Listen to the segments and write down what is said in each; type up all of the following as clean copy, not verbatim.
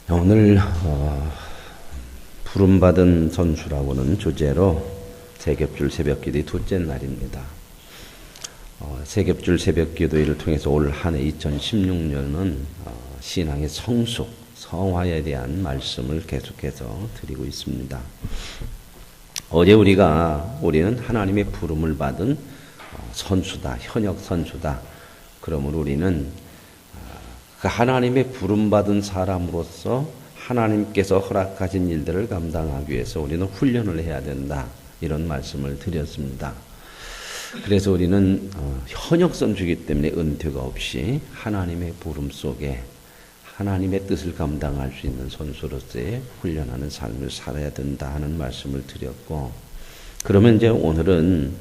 오늘 부름받은 선수라고는 주제로 세겹줄 새벽기도의 둘째 날입니다. 세겹줄 새벽기도를 통해서 올 한 해 2016년은 신앙의 성숙, 성화에 대한 말씀을 계속해서 드리고 있습니다. 어제 우리는 하나님의 부름을 받은 선수다, 현역 선수다. 그러므로 우리는 그 하나님의 부름받은 사람으로서 하나님께서 허락하신 일들을 감당하기 위해서 우리는 훈련을 해야 된다. 이런 말씀을 드렸습니다. 그래서 우리는 현역 선수이기 때문에 은퇴가 없이 하나님의 부름 속에 하나님의 뜻을 감당할 수 있는 선수로서의 훈련하는 삶을 살아야 된다 하는 말씀을 드렸고, 그러면 이제 오늘은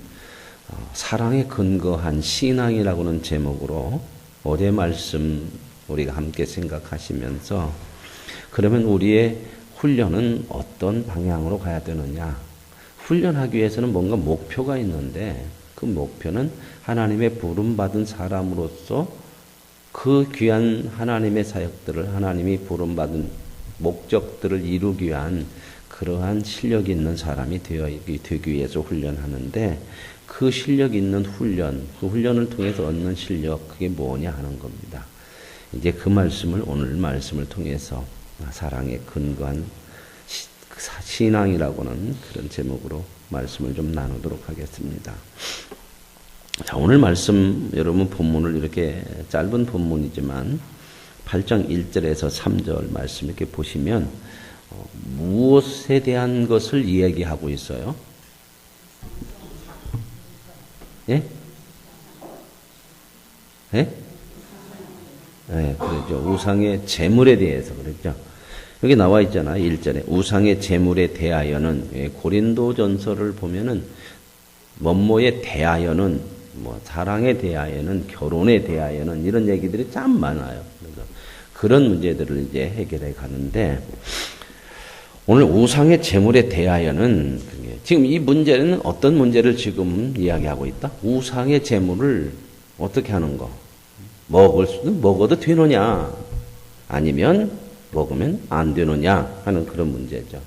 사랑에 근거한 신앙이라고는 제목으로 어제 말씀 우리가 함께 생각하시면서, 그러면 우리의 훈련은 어떤 방향으로 가야 되느냐? 훈련하기 위해서는 뭔가 목표가 있는데, 그 목표는 하나님의 부름받은 사람으로서 그 귀한 하나님의 사역들을, 하나님이 부름받은 목적들을 이루기 위한 그러한 실력이 있는 사람이 되기 위해서 훈련하는데, 그 실력 있는 훈련, 그 훈련을 통해서 얻는 실력, 그게 뭐냐 하는 겁니다. 이제 그 말씀을 오늘 말씀을 통해서 사랑에 근거한 신앙이라고는 그런 제목으로 말씀을 좀 나누도록 하겠습니다. 자, 오늘 말씀 여러분 본문을 이렇게 짧은 본문이지만 8장 1절에서 3절 말씀 이렇게 보시면 무엇에 대한 것을 이야기하고 있어요? 예? 예? 네, 그렇죠. 우상의 제물에 대해서 그랬죠. 여기 나와 있잖아, 1절에. 우상의 제물에 대하여는, 고린도전서를 보면은, 뭐뭐에 대하여는, 사랑에 대하여는, 결혼에 대하여는, 이런 얘기들이 참 많아요. 그래서 그런 문제들을 이제 해결해 가는데, 오늘 우상의 제물에 대하여는, 지금 이 문제는 어떤 문제를 지금 이야기하고 있다? 우상의 제물을 어떻게 하는 거? 먹어도 되느냐? 아니면 먹으면 안 되느냐? 하는 그런 문제죠.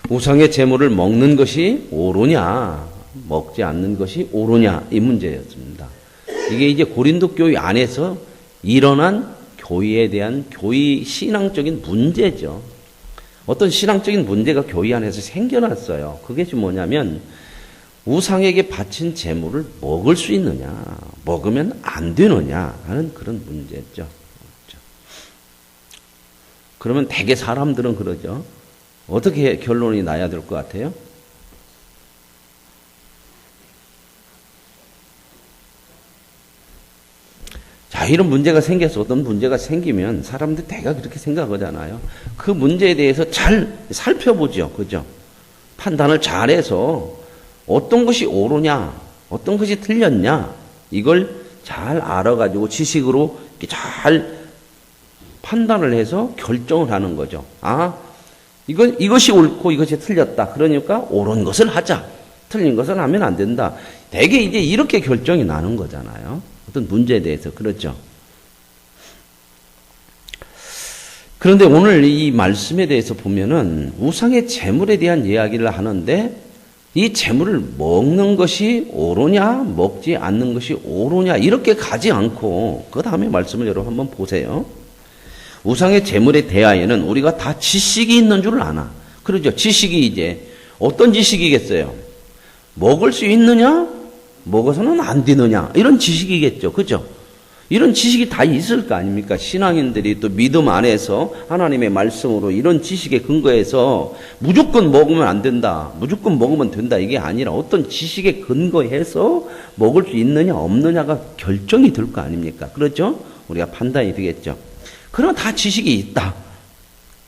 우상의 제물을 먹는 것이 옳으냐? 먹지 않는 것이 옳으냐? 이 문제였습니다. 이게 이제 고린도 교회 안에서 일어난 교회에 대한 교회 신앙적인 문제죠. 어떤 신앙적인 문제가 교회 안에서 생겨났어요. 그게 지금 뭐냐면, 우상에게 바친 제물을 먹을 수 있느냐, 먹으면 안 되느냐 하는 그런 문제죠. 그러면 대개 사람들은 그러죠. 어떻게 결론이 나야 될 것 같아요? 자, 이런 문제가 생겨서 어떤 문제가 생기면 사람들이 대개 그렇게 생각하잖아요. 그 문제에 대해서 잘 살펴보죠. 그죠? 판단을 잘해서 어떤 것이 옳으냐, 어떤 것이 틀렸냐, 이걸 잘 알아가지고 지식으로 잘 판단을 해서 결정을 하는 거죠. 이것이 옳고 이것이 틀렸다. 그러니까 옳은 것을 하자. 틀린 것을 하면 안 된다. 대개 이제 이렇게 결정이 나는 거잖아요. 어떤 문제에 대해서. 그렇죠. 그런데 오늘 이 말씀에 대해서 보면은 우상의 제물에 대한 이야기를 하는데, 이 제물을 먹는 것이 옳으냐, 먹지 않는 것이 옳으냐, 이렇게 가지 않고, 그 다음에 말씀을 여러분 한번 보세요. 우상의 제물에 대하여는 우리가 다 지식이 있는 줄 아나. 그러죠. 지식이 이제, 어떤 지식이겠어요? 먹을 수 있느냐, 먹어서는 안 되느냐, 이런 지식이겠죠. 그죠? 이런 지식이 다 있을 거 아닙니까? 신앙인들이 또 믿음 안에서 하나님의 말씀으로 이런 지식에 근거해서 무조건 먹으면 안 된다, 무조건 먹으면 된다, 이게 아니라 어떤 지식에 근거해서 먹을 수 있느냐 없느냐가 결정이 될 거 아닙니까? 그렇죠? 우리가 판단이 되겠죠. 그럼 다 지식이 있다.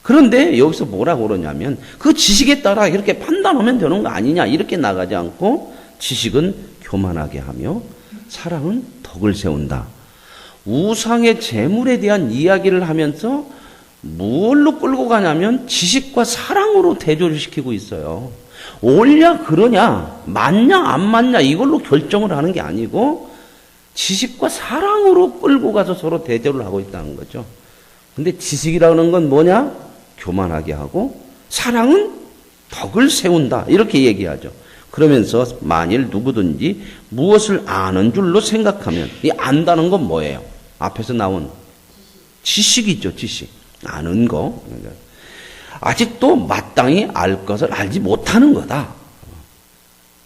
그런데 여기서 뭐라고 그러냐면, 그 지식에 따라 이렇게 판단하면 되는 거 아니냐, 이렇게 나가지 않고, 지식은 교만하게 하며 사랑은 덕을 세운다. 우상의 제물에 대한 이야기를 하면서 뭘로 끌고 가냐면 지식과 사랑으로 대조를 시키고 있어요. 옳냐 그러냐, 맞냐 안 맞냐 이걸로 결정을 하는 게 아니고 지식과 사랑으로 끌고 가서 서로 대조를 하고 있다는 거죠. 근데 지식이라는 건 뭐냐? 교만하게 하고 사랑은 덕을 세운다. 이렇게 얘기하죠. 그러면서 만일 누구든지 무엇을 아는 줄로 생각하면 이 안다는 건 뭐예요? 앞에서 나온 지식이죠. 지식. 아는 거. 아직도 마땅히 알 것을 알지 못하는 거다.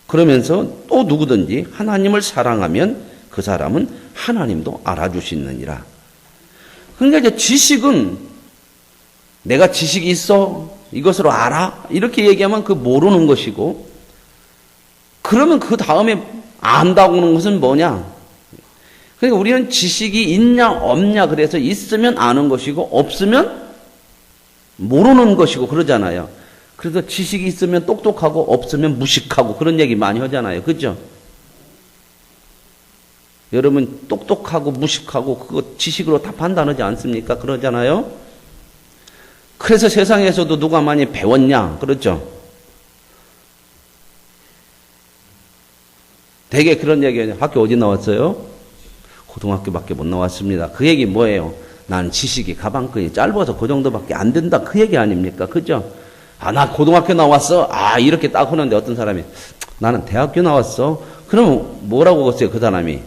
그러면서 또 누구든지 하나님을 사랑하면 그 사람은 하나님도 알아주시느니라. 그러니까 이제 지식은 내가 지식이 있어? 이것으로 알아? 이렇게 얘기하면 그 모르는 것이고, 그러면 그 다음에 안다고 하는 것은 뭐냐? 그러니까 우리는 지식이 있냐 없냐 그래서 있으면 아는 것이고 없으면 모르는 것이고 그러잖아요. 그래서 지식이 있으면 똑똑하고 없으면 무식하고 그런 얘기 많이 하잖아요. 그죠? 여러분 똑똑하고 무식하고 그거 지식으로 다 판단하지 않습니까? 그러잖아요. 그래서 세상에서도 누가 많이 배웠냐? 그렇죠? 되게 그런 얘기해요. 학교 어디 나왔어요? 고등학교밖에 못 나왔습니다. 그 얘기 뭐예요? 난 지식이 가방끈이 짧아서 그 정도밖에 안 된다. 그 얘기 아닙니까? 그죠? 아, 나 고등학교 나왔어. 아, 이렇게 딱 하는데 어떤 사람이 나는 대학교 나왔어. 그러면 뭐라고 했어요? 그 사람이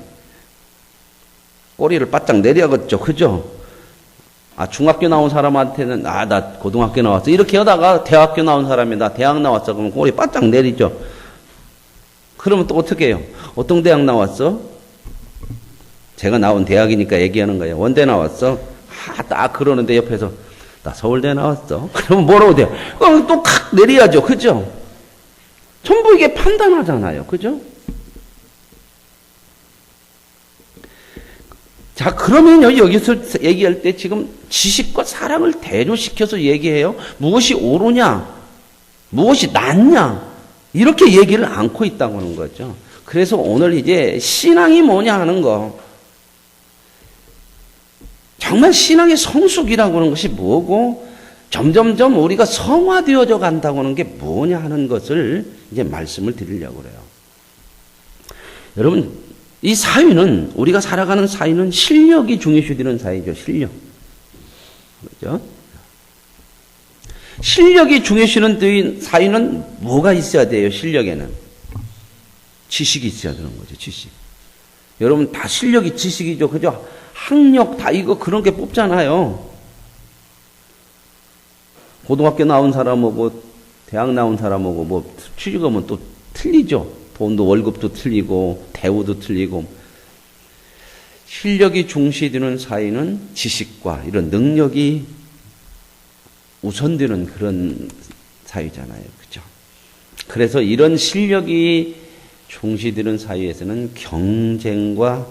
꼬리를 바짝 내려야겠죠. 그죠? 아, 중학교 나온 사람한테는 아, 나 고등학교 나왔어. 이렇게 하다가 대학교 나온 사람이 나 대학 나왔어. 그러면 꼬리 바짝 내리죠. 그러면 또 어떻게 해요? 어떤 대학 나왔어? 제가 나온 대학이니까 얘기하는 거예요. 원대 나왔어? 아, 딱 그러는데 옆에서 나 서울대 나왔어. 그러면 뭐라고 돼요? 그럼 또 칵 내려야죠. 그죠? 전부 이게 판단하잖아요. 그죠? 자, 그러면 여기서 얘기할 때 지금 지식과 사랑을 대조시켜서 얘기해요. 무엇이 옳으냐? 무엇이 낫냐? 이렇게 얘기를 않고 있다고 하는 거죠. 그래서 오늘 이제 신앙이 뭐냐 하는 거. 정말 신앙의 성숙이라고 하는 것이 뭐고 점점점 우리가 성화되어져 간다고 하는 게 뭐냐 하는 것을 이제 말씀을 드리려고 그래요. 여러분, 이 사회는 우리가 살아가는 사회는 실력이 중요시되는 사회죠. 실력. 그렇죠? 실력이 중요시되는 사회는 뭐가 있어야 돼요? 실력에는 지식이 있어야 되는 거죠. 지식. 여러분 다 실력이 지식이죠. 그죠? 학력 다 이거 그런 게 뽑잖아요. 고등학교 나온 사람하고 대학 나온 사람하고 뭐 취직하면 또 틀리죠. 돈도 월급도 틀리고 대우도 틀리고. 실력이 중시되는 사회는 지식과 이런 능력이 우선되는 그런 사회잖아요. 그죠? 그래서 이런 실력이 중시되는 사회에서는 경쟁과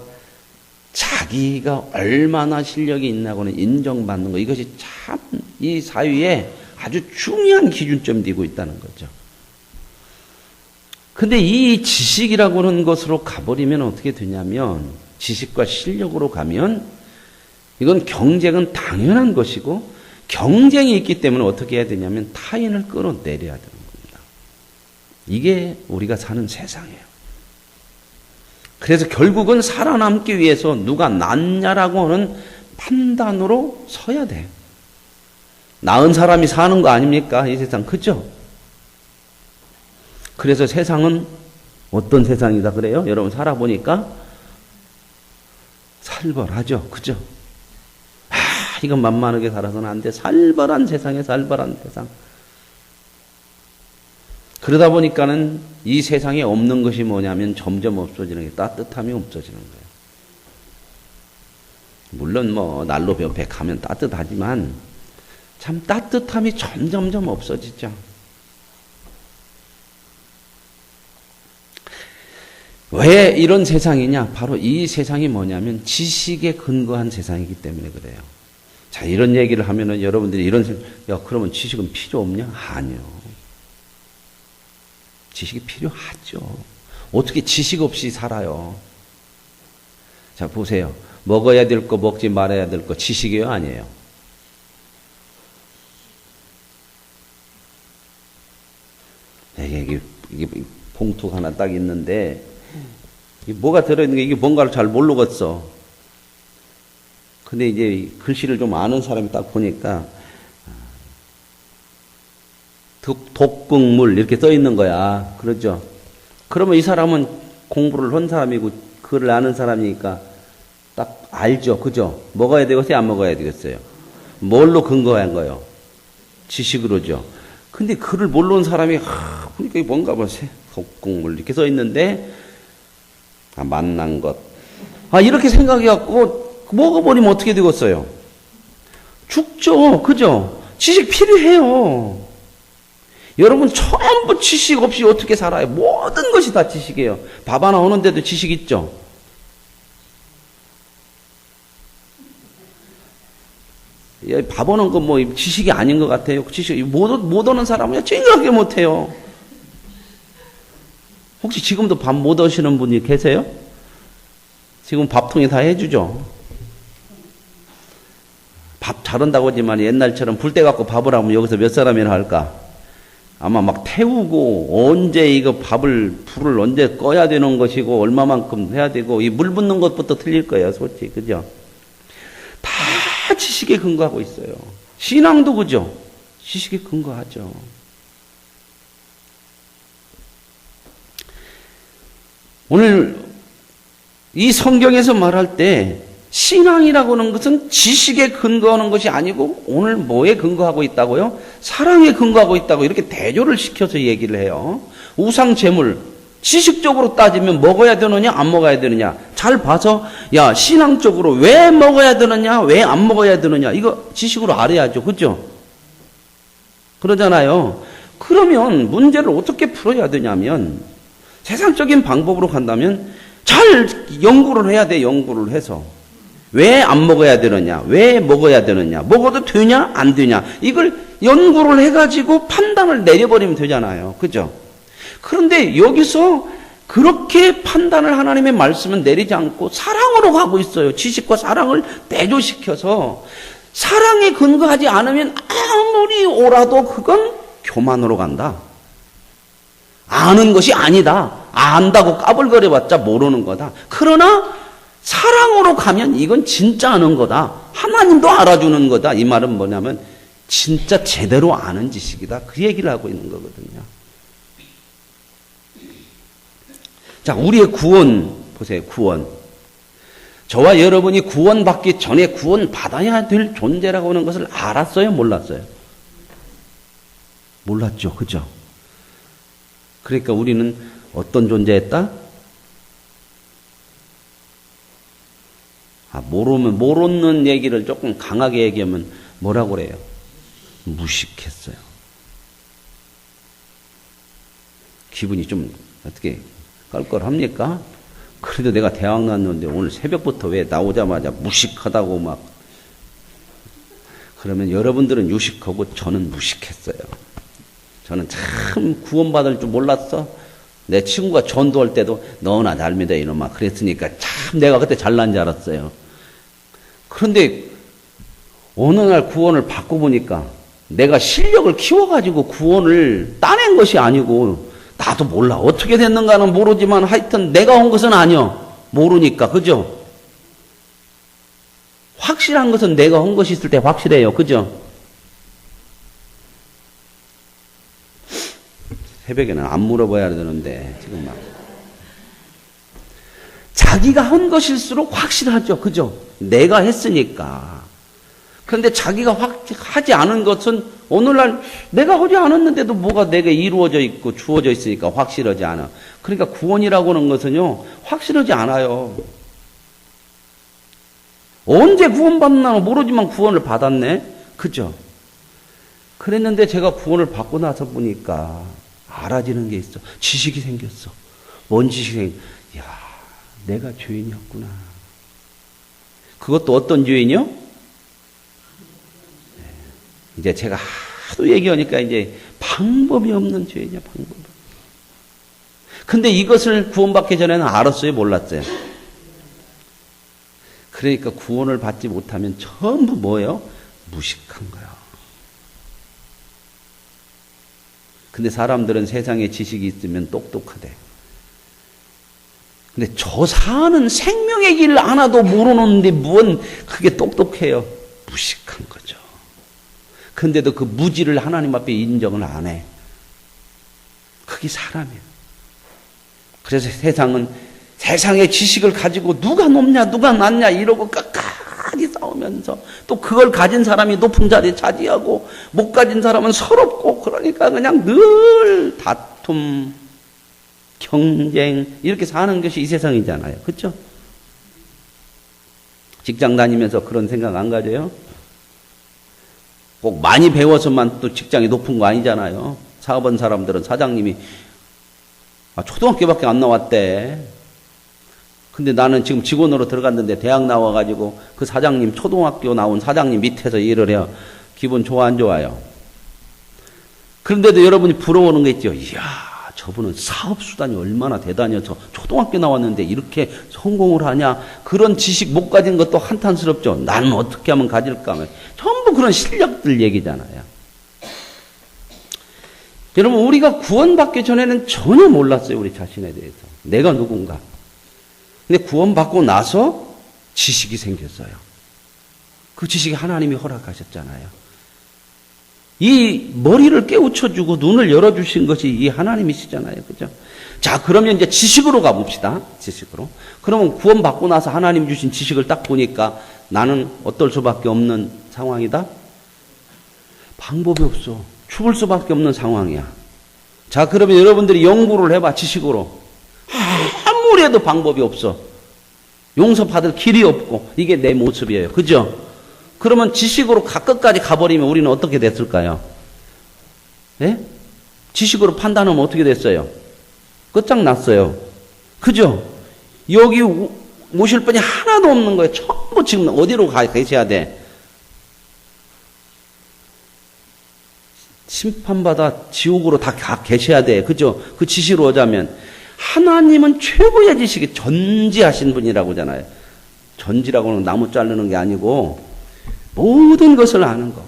자기가 얼마나 실력이 있나고는 인정받는 거, 이것이 참 이 사회에 아주 중요한 기준점이 되고 있다는 거죠. 근데 이 지식이라고 하는 것으로 가버리면 어떻게 되냐면, 지식과 실력으로 가면 이건 경쟁은 당연한 것이고, 경쟁이 있기 때문에 어떻게 해야 되냐면 타인을 끌어내려야 되는 겁니다. 이게 우리가 사는 세상이에요. 그래서 결국은 살아남기 위해서 누가 낫냐라고 하는 판단으로 서야 돼. 나은 사람이 사는 거 아닙니까? 이 세상. 그죠? 그래서 세상은 어떤 세상이다 그래요? 여러분 살아보니까 살벌하죠. 그죠? 아, 이건 만만하게 살아서는 안 돼. 살벌한 세상에 살벌한 세상. 그러다 보니까는 이 세상에 없는 것이 뭐냐면 점점 없어지는 게 따뜻함이 없어지는 거예요. 물론 뭐 난로 벽에 가면 따뜻하지만 참 따뜻함이 점점점 없어지죠. 왜 이런 세상이냐? 바로 이 세상이 뭐냐면 지식에 근거한 세상이기 때문에 그래요. 자, 이런 얘기를 하면은 여러분들이 야, 그러면 지식은 필요 없냐? 아니요. 지식이 필요하죠. 어떻게 지식 없이 살아요? 자, 보세요. 먹어야 될 거, 먹지 말아야 될 거, 지식이에요? 아니에요? 이게 봉투 하나 딱 있는데, 이게 뭐가 들어있는 게 이게 뭔가를 잘 모르겠어. 근데 이제 글씨를 좀 아는 사람이 딱 보니까 독극물 이렇게 써 있는 거야. 그렇죠? 그러면 이 사람은 공부를 한 사람이고 글을 아는 사람이니까 딱 알죠. 그죠? 먹어야 되겠어요? 안 먹어야 되겠어요? 뭘로 근거한 거예요? 지식으로죠. 근데 글을 모르는 사람이 그러니까 뭔가 뭐 독극물 이렇게 써 있는데 만난 것 이렇게 생각해갖고 먹어버리면 어떻게 되겠어요? 죽죠. 그죠? 지식 필요해요. 여러분 전부 지식 없이 어떻게 살아요? 모든 것이 다 지식이에요. 밥 하나 오는데도 지식 있죠? 밥 오는 건 뭐 지식이 아닌 것 같아요. 지식 못 오는 사람은 찡그럽게 못해요. 혹시 지금도 밥 못 오시는 분이 계세요? 지금 밥통이 다 해주죠. 밥 잘한다고 하지만 옛날처럼 불 때 갖고 밥을 하면 여기서 몇 사람이나 할까? 아마 막 태우고 언제 이거 불을 언제 꺼야 되는 것이고 얼마만큼 해야 되고 이 물 붓는 것부터 틀릴 거예요. 솔직히. 그죠? 다 지식에 근거하고 있어요. 신앙도 그죠? 지식에 근거하죠. 오늘 이 성경에서 말할 때 신앙이라고 하는 것은 지식에 근거하는 것이 아니고 오늘 뭐에 근거하고 있다고요? 사랑에 근거하고 있다고 이렇게 대조를 시켜서 얘기를 해요. 우상 제물 지식적으로 따지면 먹어야 되느냐 안 먹어야 되느냐 잘 봐서 야 신앙적으로 왜 먹어야 되느냐 왜 안 먹어야 되느냐 이거 지식으로 알아야죠. 그죠? 그러잖아요. 그러면 문제를 어떻게 풀어야 되냐면 세상적인 방법으로 간다면 잘 연구를 해야 돼. 연구를 해서 왜 안 먹어야 되느냐 왜 먹어야 되느냐 먹어도 되냐 안 되냐 이걸 연구를 해가지고 판단을 내려버리면 되잖아요. 그죠? 그런데 여기서 그렇게 판단을 하나님의 말씀은 내리지 않고 사랑으로 가고 있어요. 지식과 사랑을 대조시켜서 사랑에 근거하지 않으면 아무리 옳아도 그건 교만으로 간다. 아는 것이 아니다. 안다고 까불거려봤자 모르는 거다. 그러나 사랑으로 가면 이건 진짜 아는 거다. 하나님도 알아주는 거다. 이 말은 뭐냐면 진짜 제대로 아는 지식이다. 그 얘기를 하고 있는 거거든요. 자, 우리의 구원 보세요. 구원. 저와 여러분이 구원받기 전에 구원받아야 될 존재라고 하는 것을 알았어요? 몰랐어요? 몰랐죠. 그죠? 그러니까 우리는 어떤 존재였다? 모르는 얘기를 조금 강하게 얘기하면 뭐라고 그래요? 무식했어요. 기분이 좀 어떻게 껄껄합니까? 그래도 내가 대학 나왔는데 오늘 새벽부터 왜 나오자마자 무식하다고 막 그러면 여러분들은 유식하고 저는 무식했어요. 저는 참 구원받을 줄 몰랐어. 내 친구가 전도할 때도 너나 잘 믿어 이놈아 그랬으니까 참 내가 그때 잘난 줄 알았어요. 그런데 어느 날 구원을 받고 보니까 내가 실력을 키워가지고 구원을 따낸 것이 아니고 나도 몰라. 어떻게 됐는가는 모르지만 하여튼 내가 온 것은 아니요. 모르니까. 그죠? 확실한 것은 내가 한 것이 있을 때 확실해요. 그죠? 새벽에는 안 물어봐야 되는데 지금 막 자기가 한 것일수록 확실하죠. 그죠? 내가 했으니까. 그런데 자기가 하지 않은 것은 오늘날 내가 하지 않았는데도 뭐가 내게 이루어져 있고 주어져 있으니까 확실하지 않아. 그러니까 구원이라고 하는 것은요. 확실하지 않아요. 언제 구원받나 모르지만 구원을 받았네. 그죠? 그랬는데 제가 구원을 받고 나서 보니까 알아지는 게 있어. 지식이 생겼어. 뭔 지식이 생겼어? 야, 내가 죄인이었구나. 그것도 어떤 죄인이요? 이제 제가 하도 얘기하니까 이제 방법이 없는 죄냐, 방법. 근데 이것을 구원받기 전에는 알았어요, 몰랐어요? 그러니까 구원을 받지 못하면 전부 뭐예요? 무식한 거야. 근데 사람들은 세상에 지식이 있으면 똑똑하대. 근데 저 사는 생명의 길 하나도 모르는데 뭔 그게 똑똑해요. 무식한 거죠. 근데도 그 무지를 하나님 앞에 인정을 안 해. 그게 사람이에요. 그래서 세상의 지식을 가지고 누가 높냐 누가 낮냐 이러고 끝까지 싸우면서 또 그걸 가진 사람이 높은 자리에 차지하고 못 가진 사람은 서럽고 그러니까 그냥 늘 다툼, 경쟁 이렇게 사는 것이 이 세상이잖아요. 그렇죠? 직장 다니면서 그런 생각 안 가져요? 꼭 많이 배워서만 또 직장이 높은 거 아니잖아요. 사업한 사람들은 사장님이 초등학교밖에 안 나왔대. 근데 나는 지금 직원으로 들어갔는데 대학 나와가지고 그 사장님 초등학교 나온 사장님 밑에서 일을 해요. 기분 좋아 안 좋아요? 그런데도 여러분이 부러워하는 거 있죠. 이야 저분은 사업수단이 얼마나 대단해서 초등학교 나왔는데 이렇게 성공을 하냐. 그런 지식 못 가진 것도 한탄스럽죠. 나는 어떻게 하면 가질까 하면 전부 그런 실력들 얘기잖아요. 여러분 우리가 구원받기 전에는 전혀 몰랐어요. 우리 자신에 대해서. 내가 누군가. 근데 구원받고 나서 지식이 생겼어요. 그 지식이 하나님이 허락하셨잖아요. 이 머리를 깨우쳐주고 눈을 열어주신 것이 이 하나님이시잖아요. 그죠? 자, 그러면 이제 지식으로 가봅시다. 지식으로. 그러면 구원받고 나서 하나님 주신 지식을 딱 보니까 나는 어떨 수밖에 없는 상황이다? 방법이 없어. 죽을 수밖에 없는 상황이야. 자, 그러면 여러분들이 연구를 해봐, 지식으로. 아무리 해도 방법이 없어. 용서받을 길이 없고, 이게 내 모습이에요. 그죠? 그러면 지식으로 끝까지 가버리면 우리는 어떻게 됐을까요? 예? 지식으로 판단하면 어떻게 됐어요? 끝장났어요. 그죠? 여기 모실 분이 하나도 없는 거예요. 전부 지금 어디로 계셔야 돼? 심판받아 지옥으로 다 계셔야 돼. 그죠? 그 지시로 오자면 하나님은 최고의 지식이 전지하신 분이라고 하잖아요. 전지라고는 나무 자르는 게 아니고 모든 것을 아는 거.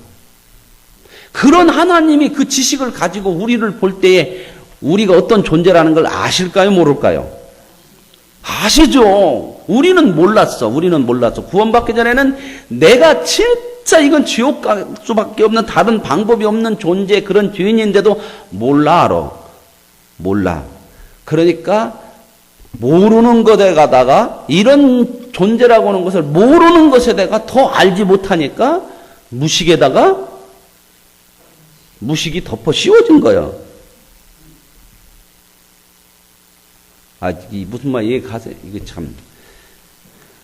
그런 하나님이 그 지식을 가지고 우리를 볼 때에 우리가 어떤 존재라는 걸 아실까요? 모를까요? 아시죠? 우리는 몰랐어. 우리는 몰랐어. 구원받기 전에는 내가 진짜 이건 지옥 갈 수밖에 없는 다른 방법이 없는 존재 그런 죄인인데도 몰라. 그러니까 모르는 것에 가다가 이런 존재라고 하는 것을 모르는 것에다가 더 알지 못하니까 무식에다가 무식이 덮어 씌워진 거예요. 이 무슨 말 이해 가세요? 이게 참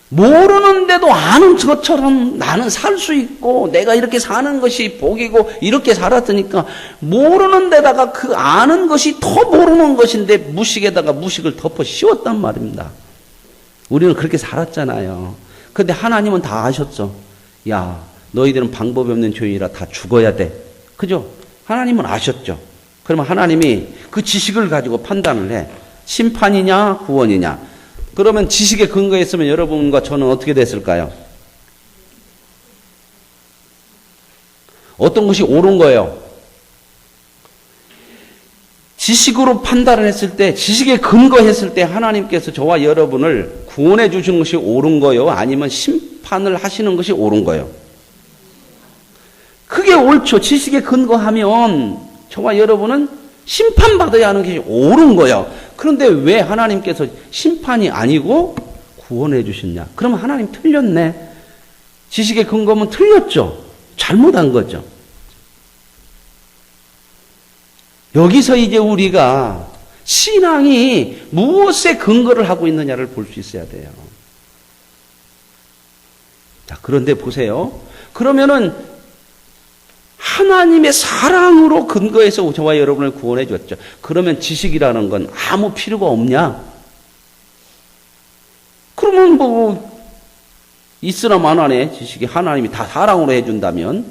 모르는데도 아는 것처럼 나는 살 수 있고 내가 이렇게 사는 것이 복이고 이렇게 살았으니까 모르는 데다가 그 아는 것이 더 모르는 것인데 무식에다가 무식을 덮어 씌웠단 말입니다. 우리는 그렇게 살았잖아요. 근데 하나님은 다 아셨어. 야, 너희들은 방법이 없는 죄인이라 다 죽어야 돼. 그죠? 하나님은 아셨죠. 그러면 하나님이 그 지식을 가지고 판단을 해. 심판이냐 구원이냐. 그러면 지식에 근거했으면 여러분과 저는 어떻게 됐을까요? 어떤 것이 옳은 거예요? 지식으로 판단을 했을 때, 지식에 근거했을 때 하나님께서 저와 여러분을 구원해 주신 것이 옳은 거요? 아니면 심판을 하시는 것이 옳은 거예요? 그게 옳죠. 지식에 근거하면 저와 여러분은 심판받아야 하는 것이 옳은 거예요. 그런데 왜 하나님께서 심판이 아니고 구원해 주셨냐? 그러면 하나님 틀렸네. 지식에 근거면 틀렸죠. 잘못한 거죠. 여기서 이제 우리가 신앙이 무엇에 근거를 하고 있느냐를 볼 수 있어야 돼요. 자, 그런데 보세요. 그러면은 하나님의 사랑으로 근거해서 저와 여러분을 구원해 줬죠. 그러면 지식이라는 건 아무 필요가 없냐? 그러면 뭐 있으나 마나네 지식이 하나님이 다 사랑으로 해준다면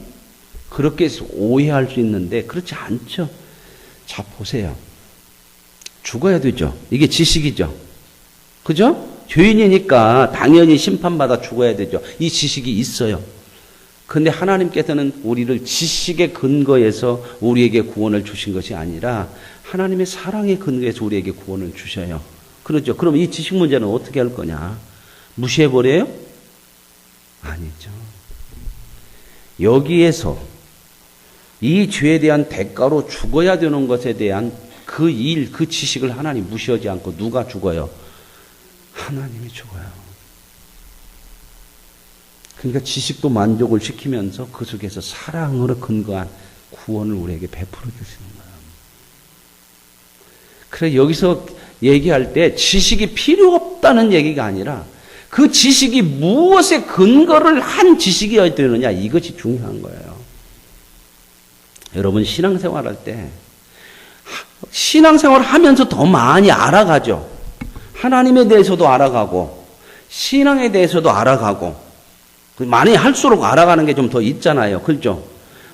그렇게 오해할 수 있는데 그렇지 않죠. 자, 보세요. 죽어야 되죠. 이게 지식이죠. 그죠? 죄인이니까 당연히 심판받아 죽어야 되죠. 이 지식이 있어요. 근데 하나님께서는 우리를 지식에 근거해서 우리에게 구원을 주신 것이 아니라 하나님의 사랑에 근거해서 우리에게 구원을 주셔요. 그렇죠. 그럼 이 지식 문제는 어떻게 할 거냐? 무시해버려요? 아니죠. 여기에서 이 죄에 대한 대가로 죽어야 되는 것에 대한 그 일, 그 지식을 하나님 무시하지 않고 누가 죽어요? 하나님이 죽어요. 그러니까 지식도 만족을 시키면서 그 속에서 사랑으로 근거한 구원을 우리에게 베풀어 주시는 거예요. 그래 여기서 얘기할 때 지식이 필요 없다는 얘기가 아니라 그 지식이 무엇에 근거를 한 지식이어야 되느냐 이것이 중요한 거예요. 여러분 신앙생활할 때 신앙생활을 하면서 더 많이 알아가죠. 하나님에 대해서도 알아가고 신앙에 대해서도 알아가고 많이 할수록 알아가는 게 좀 더 있잖아요. 그렇죠?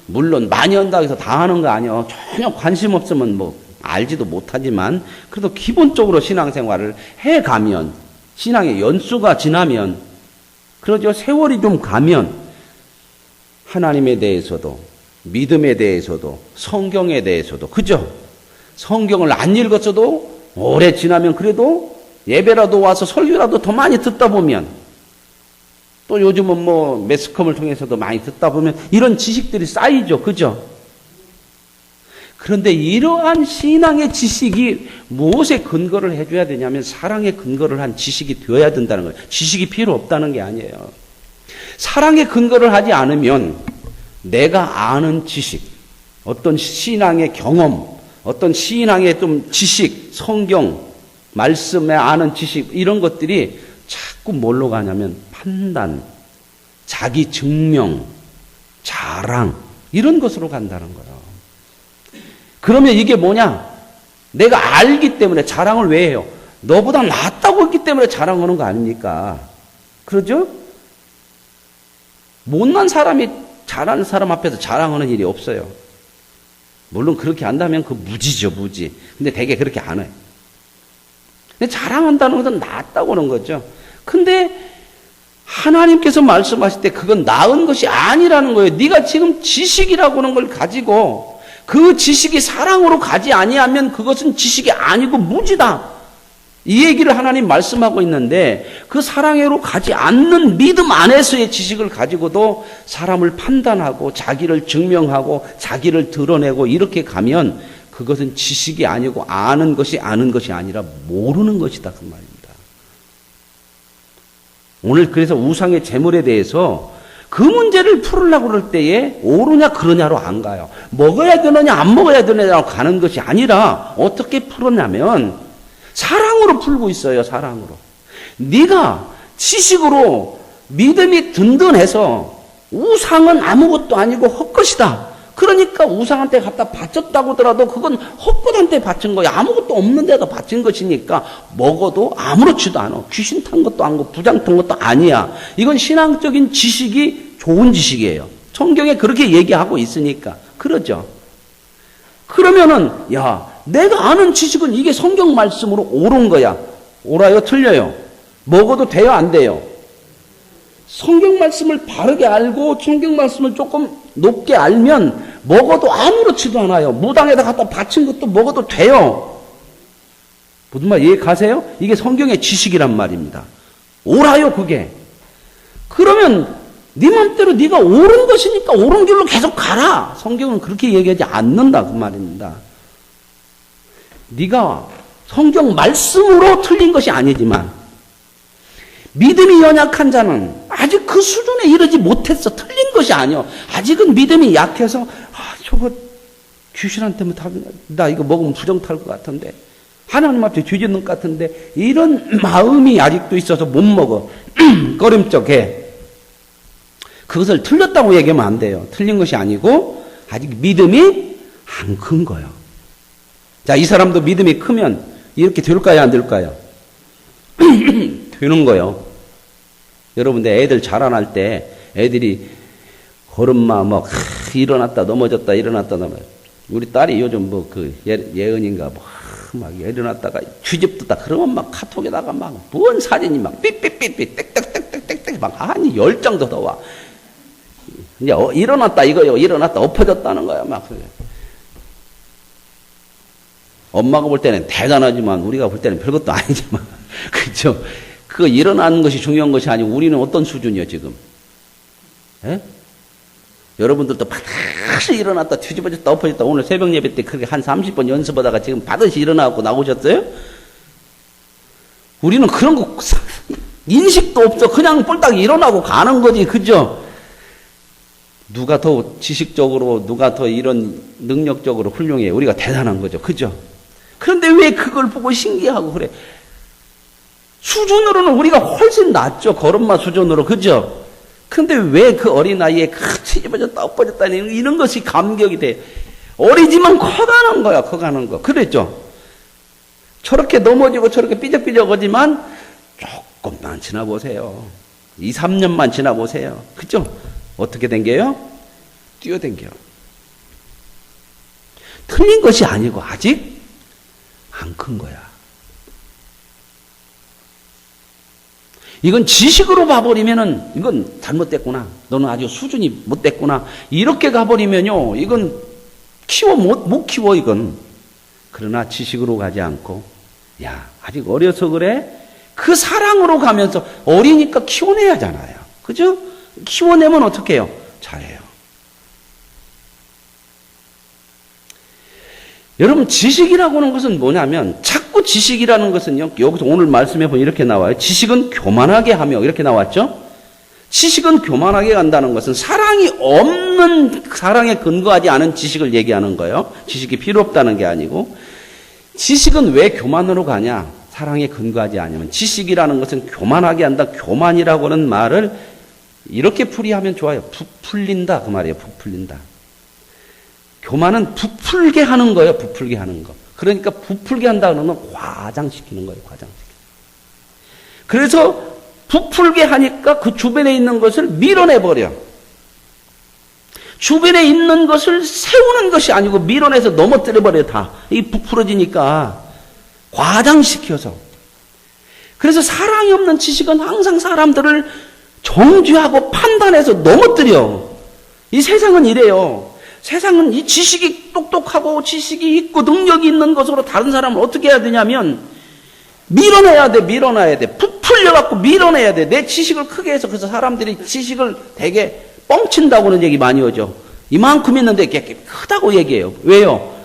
물론 많이 한다고 해서 다 하는 거 아니에요. 전혀 관심 없으면 뭐 알지도 못하지만 그래도 기본적으로 신앙생활을 해가면 신앙의 연수가 지나면 그러죠. 세월이 좀 가면 하나님에 대해서도 믿음에 대해서도 성경에 대해서도 그죠? 성경을 안 읽었어도 오래 지나면 그래도 예배라도 와서 설교라도 더 많이 듣다 보면 또 요즘은 뭐 매스컴을 통해서도 많이 듣다 보면 이런 지식들이 쌓이죠. 그죠? 그런데 이러한 신앙의 지식이 무엇에 근거를 해줘야 되냐면 사랑에 근거를 한 지식이 되어야 된다는 거예요. 지식이 필요 없다는 게 아니에요. 사랑에 근거를 하지 않으면 내가 아는 지식, 어떤 신앙의 경험, 어떤 신앙의 좀 지식, 성경, 말씀에 아는 지식 이런 것들이 자꾸 뭘로 가냐면 판단, 자기 증명, 자랑 이런 것으로 간다는 거예요. 그러면 이게 뭐냐? 내가 알기 때문에 자랑을 왜 해요? 너보다 낫다고 했기 때문에 자랑하는 거 아닙니까? 그러죠? 못난 사람이 잘하는 사람 앞에서 자랑하는 일이 없어요. 물론 그렇게 한다면 그 무지죠, 무지. 근데 되게 그렇게 안 해요. 근데 자랑한다는 것은 낫다고 하는 거죠. 근데 하나님께서 말씀하실 때 그건 나은 것이 아니라는 거예요. 네가 지금 지식이라고 하는 걸 가지고 그 지식이 사랑으로 가지 아니하면 그것은 지식이 아니고 무지다. 이 얘기를 하나님 말씀하고 있는데 그 사랑으로 가지 않는 믿음 안에서의 지식을 가지고도 사람을 판단하고 자기를 증명하고 자기를 드러내고 이렇게 가면 그것은 지식이 아니고 아는 것이 아니라 모르는 것이다 그 말입니다. 오늘 그래서 우상의 제물에 대해서 그 문제를 풀으려고 그럴 때에 옳으냐 그러냐로 안 가요. 먹어야 되느냐 안 먹어야 되느냐로 가는 것이 아니라 어떻게 풀었냐면 사랑으로 풀고 있어요. 사랑으로. 네가 지식으로 믿음이 든든해서 우상은 아무것도 아니고 헛것이다. 그러니까 우상한테 갖다 바쳤다고 하더라도 그건 헛것한테 바친 거야. 아무것도 없는 데다 바친 것이니까 먹어도 아무렇지도 않아. 귀신 탄 것도 아니고 부장 탄 것도 아니야. 이건 신앙적인 지식이 좋은 지식이에요. 성경에 그렇게 얘기하고 있으니까. 그러죠. 그러면은 야 내가 아는 지식은 이게 성경 말씀으로 옳은 거야. 옳아요? 틀려요? 먹어도 돼요? 안 돼요? 성경 말씀을 바르게 알고 성경 말씀을 조금 높게 알면 먹어도 아무렇지도 않아요. 무당에다 갖다 바친 것도 먹어도 돼요. 무슨 말 이해 가세요? 이게 성경의 지식이란 말입니다. 옳아요 그게. 그러면 네 맘대로 네가 옳은 것이니까 옳은 길로 계속 가라. 성경은 그렇게 얘기하지 않는다 그 말입니다. 네가 성경 말씀으로 틀린 것이 아니지만 믿음이 연약한 자는 아직 그 수준에 이르지 못했어. 틀린 것이 아니야. 아직은 믿음이 약해서 저거 귀신한테 나 이거 먹으면 부정 탈 것 같은데 하나님 앞에 뒤집는 것 같은데 이런 마음이 아직도 있어서 못 먹어. 꺼림쩍해. 그것을 틀렸다고 얘기하면 안 돼요. 틀린 것이 아니고 아직 믿음이 안 큰 거예요. 자, 이 사람도 믿음이 크면 이렇게 될까요? 안 될까요? 되는 거예요. 여러분들 애들 자라날 때 애들이 걸음마 막 일어났다 넘어졌다 일어났다 넘어졌다. 우리 딸이 요즘 뭐 그 예은인가 막 일어났다가 뒤집었다 그러면 막 카톡에다가 막 뭔 사진이 막 삐삐삐삐 땡땡땡땡땡땡 막 아니 10장도 더 와. 이제 일어났다 이거요. 일어났다 엎어졌다는 거야 막. 엄마가 볼 때는 대단하지만 우리가 볼 때는 별것도 아니지만 그렇죠? 그거 일어나는 것이 중요한 것이 아니고 우리는 어떤 수준이요 지금? 예? 여러분들도 바닥이 일어났다 뒤집어졌다 엎어졌다 오늘 새벽 예배 때 그렇게 한 30번 연습하다가 지금 바닥이 일어나고 나오셨어요? 우리는 그런 거 인식도 없어. 그냥 꼴딱 일어나고 가는 거지. 그죠? 누가 더 지식적으로 누가 더 이런 능력적으로 훌륭해. 우리가 대단한 거죠. 그죠? 그런데 왜 그걸 보고 신기하고 그래? 수준으로는 우리가 훨씬 낫죠. 걸음마 수준으로. 그죠? 그런데 왜 그 어린 나이에 뒤집어졌다 엎어졌다 이런 것이 감격이 돼. 어리지만 커가는 거야. 커가는 거. 그랬죠? 저렇게 넘어지고 저렇게 삐적삐적하지만 조금만 지나보세요. 2, 3년만 지나보세요. 그죠? 어떻게 댕겨요? 뛰어댕겨. 틀린 것이 아니고 아직 안 큰 거야. 이건 지식으로 봐버리면은 이건 잘못됐구나. 너는 아주 수준이 못됐구나. 이렇게 가버리면요. 이건 못 키워 이건. 그러나 지식으로 가지 않고 야 아직 어려서 그래? 그 사랑으로 가면서 어리니까 키워내야 하잖아요. 그죠? 키워내면 어떻게 해요? 잘해요. 여러분 지식이라고 하는 것은 뭐냐면 자꾸 지식이라는 것은요. 여기서 오늘 말씀해 보면 이렇게 나와요. 지식은 교만하게 하며 이렇게 나왔죠. 지식은 교만하게 간다는 것은 사랑이 없는 사랑에 근거하지 않은 지식을 얘기하는 거예요. 지식이 필요 없다는 게 아니고 지식은 왜 교만으로 가냐? 사랑에 근거하지 않으면 지식이라는 것은 교만하게 한다. 교만이라고 하는 말을 이렇게 풀이하면 좋아요. 부풀린다 그 말이에요. 부풀린다. 교만은 부풀게 하는 거예요. 부풀게 하는 거. 그러니까 부풀게 한다 그러면 과장시키는 거예요. 과장시키는. 그래서 부풀게 하니까 그 주변에 있는 것을 밀어내버려. 주변에 있는 것을 세우는 것이 아니고 밀어내서 넘어뜨려버려 다. 이 부풀어지니까 과장시켜서. 그래서 사랑이 없는 지식은 항상 사람들을 정죄하고 판단해서 넘어뜨려. 이 세상은 이래요. 세상은 이 지식이 똑똑하고 지식이 있고 능력이 있는 것으로 다른 사람을 어떻게 해야 되냐면 밀어내야 돼. 밀어내야 돼. 부풀려갖고 밀어내야 돼. 내 지식을 크게 해서. 그래서 사람들이 지식을 되게 뻥친다고는 얘기 많이 오죠. 이만큼 있는데 크다고 얘기해요. 왜요?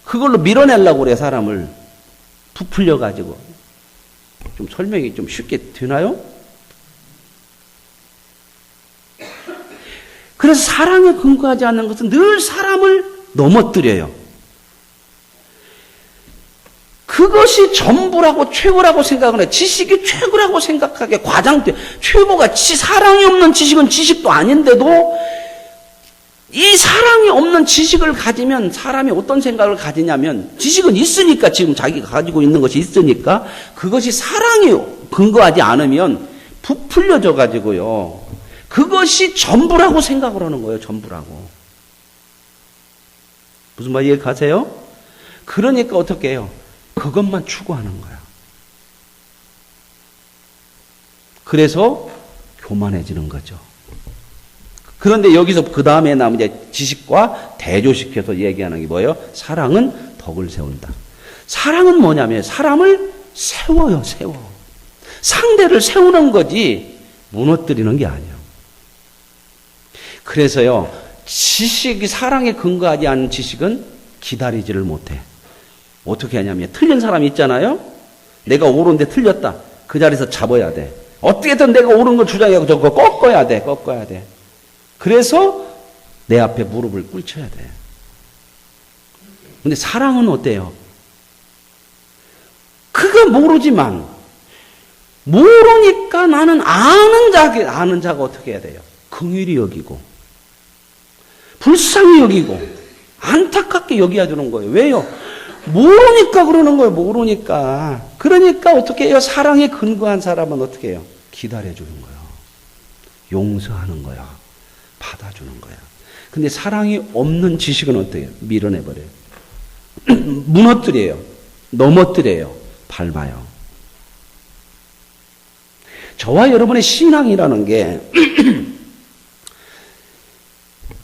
그걸로 밀어내려고 그래 사람을. 부풀려가지고. 좀 설명이 좀 쉽게 되나요? 그래서 사랑에 근거하지 않는 것은 늘 사람을 넘어뜨려요. 그것이 전부라고 최고라고 생각을 해. 지식이 최고라고 생각하게 과장돼. 최고가 사랑이 없는 지식은 지식도 아닌데도 이 사랑이 없는 지식을 가지면 사람이 어떤 생각을 가지냐면 지식은 있으니까 지금 자기가 가지고 있는 것이 있으니까 그것이 사랑이 근거하지 않으면 부풀려져 가지고요. 그것이 전부라고 생각을 하는 거예요. 전부라고. 무슨 말 이해가세요? 그러니까 어떻게 해요? 그것만 추구하는 거야. 그래서 교만해지는 거죠. 그런데 여기서 그 다음에 나오면 이제 지식과 대조시켜서 얘기하는 게 뭐예요? 사랑은 덕을 세운다. 사랑은 뭐냐면 사람을 세워요. 세워. 상대를 세우는 거지 무너뜨리는 게 아니에요. 그래서요. 지식이 사랑에 근거하지 않은 지식은 기다리지를 못해. 어떻게 하냐면 틀린 사람이 있잖아요. 내가 옳은데 틀렸다. 그 자리에서 잡아야 돼. 어떻게든 내가 옳은 걸 주장하고 저거 꺾어야 돼. 꺾어야 돼. 그래서 내 앞에 무릎을 꿇쳐야 돼. 근데 사랑은 어때요? 그거 모르지만 모르니까 나는 아는 자가 어떻게 해야 돼요? 긍휼히 여기고 불쌍히 여기고 안타깝게 여겨야 되는 거예요. 왜요? 모르니까 그러는 거예요. 모르니까. 그러니까 어떻게 해요? 사랑에 근거한 사람은 어떻게 해요? 기다려주는 거예요. 용서하는 거야. 받아주는 거야. 근데 사랑이 없는 지식은 어때요? 밀어내버려요. 무너뜨려요. 넘어뜨려요. 밟아요. 저와 여러분의 신앙이라는 게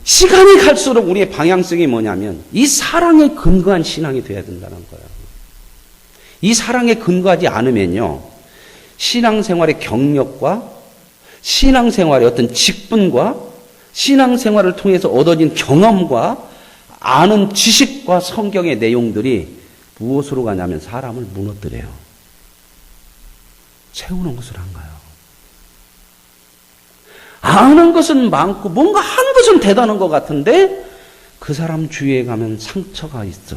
시간이 갈수록 우리의 방향성이 뭐냐면 이 사랑에 근거한 신앙이 돼야 된다는 거예요. 이 사랑에 근거하지 않으면요, 신앙생활의 경력과 신앙생활의 어떤 직분과 신앙생활을 통해서 얻어진 경험과 아는 지식과 성경의 내용들이 무엇으로 가냐면 사람을 무너뜨려요. 세우는 것을 안 가요. 아는 것은 많고 뭔가 한 것은 대단한 것 같은데 그 사람 주위에 가면 상처가 있어.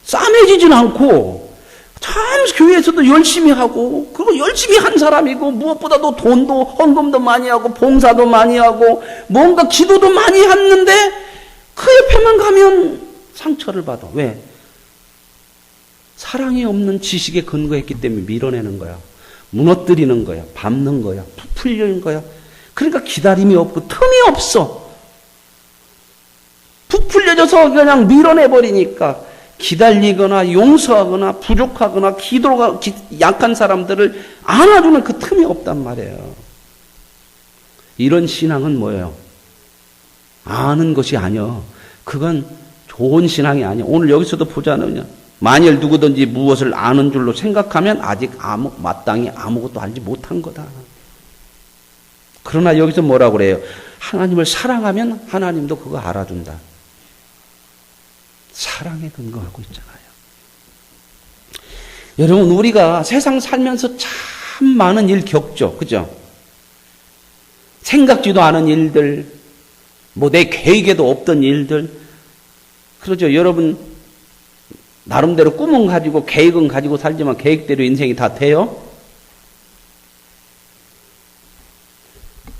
싸매지진 않고 참 교회에서도 열심히 하고 그리고 열심히 한 사람이고 무엇보다도 돈도 헌금도 많이 하고 봉사도 많이 하고 뭔가 기도도 많이 했는데 그 옆에만 가면 상처를 받아. 왜? 사랑이 없는 지식에 근거했기 때문에 밀어내는 거야. 무너뜨리는 거야. 밟는 거야. 부풀리는 거야. 그러니까 기다림이 없고 틈이 없어. 부풀려져서 그냥 밀어내버리니까 기다리거나 용서하거나 부족하거나 기도가 약한 사람들을 안아주는 그 틈이 없단 말이에요. 이런 신앙은 뭐예요? 아는 것이 아니요. 그건 좋은 신앙이 아니에요. 오늘 여기서도 보자면요. 만일 누구든지 무엇을 아는 줄로 생각하면 아직 마땅히 아무것도 알지 못한 거다. 그러나 여기서 뭐라고 그래요? 하나님을 사랑하면 하나님도 그거 알아준다. 사랑에 근거하고 있잖아요. 여러분, 우리가 세상 살면서 참 많은 일 겪죠. 그죠? 생각지도 않은 일들, 뭐 내 계획에도 없던 일들. 그러죠. 여러분, 나름대로 꿈은 가지고 계획은 가지고 살지만 계획대로 인생이 다 돼요?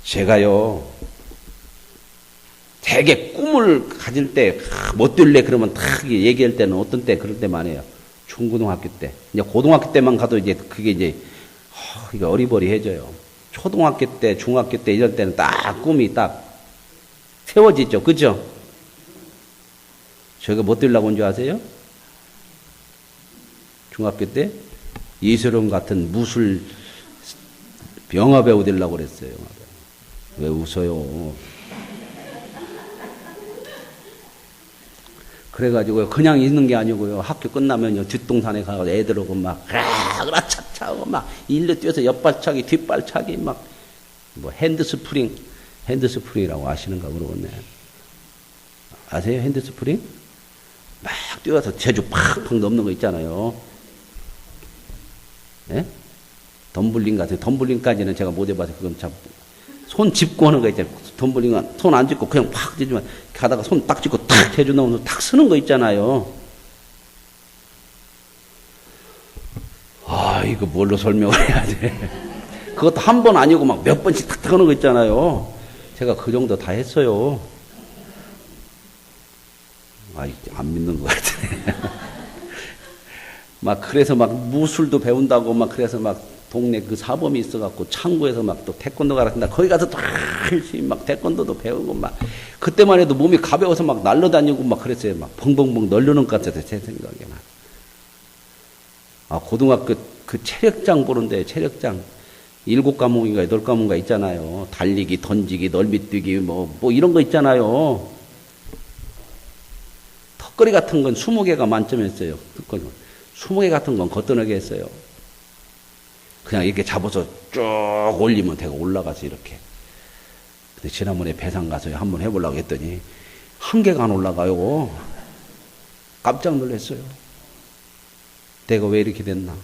제가요, 되게 꿈을 가질 때, 못 될래 그러면 딱 얘기할 때는 어떤 때, 그럴 때만 해요. 중고등학교 때. 이제 고등학교 때만 가도 이제 그게 이제, 이게 어리버리해져요. 초등학교 때, 중학교 때 이럴 때는 딱 꿈이 딱 세워지죠. 그죠? 저희가 못 되려고 온 줄 아세요? 중학교 때 이세롬 같은 무술 영화배우 되려고 그랬어요. 왜 웃어요? 그래가지고 그냥 있는 게 아니고요. 학교 끝나면요 뒷동산에 가서 애들하고 막 으라차차하고 막 일로 뛰어서 옆발차기 뒷발차기 막 뭐 핸드스프링이라고 아시는가 모르겠네. 아세요? 핸드스프링? 막 뛰어서 제주 팍팍 넘는 거 있잖아요. 예? 덤블링 같은, 덤블링까지는 제가 못 해봐서 그건 참, 손 짚고 하는 거 있잖아요. 덤블링은 손 안 짚고 그냥 팍 되지만 가다가 손 딱 짚고 탁 제주 나오면서 탁 쓰는 거 있잖아요. 아, 이거 뭘로 설명을 해야 돼? 그것도 한 번 아니고 막 몇 번씩 탁탁 하는 거 있잖아요. 제가 그 정도 다 했어요. 아, 안 믿는 것 같네. 막 그래서 막 무술도 배운다고 막 그래서 막 동네 그 사범이 있어갖고 창구에서 막 또 태권도 가르친다. 거기 가서 또 열심히 막 태권도도 배우고 막 그때만 해도 몸이 가벼워서 막 날라다니고 막 그랬어요. 막 벙벙벙 널려는 것 같아요. 제 생각에는. 아, 고등학교 그 체력장 보는데 체력장 7과목인가 8과목인가 있잖아요. 달리기, 던지기, 넓이뛰기 뭐 이런 거 있잖아요. 턱걸이 같은 건 20개가 만점이었어요. 20개 같은 건 거뜬하게 했어요. 그냥 이렇게 잡아서 쭉 올리면 되고 올라가서 이렇게. 근데 지난번에 배상 가서 한번 해보려고 했더니 한 개가 안 올라가요. 깜짝 놀랐어요. 내가 왜 이렇게 됐나.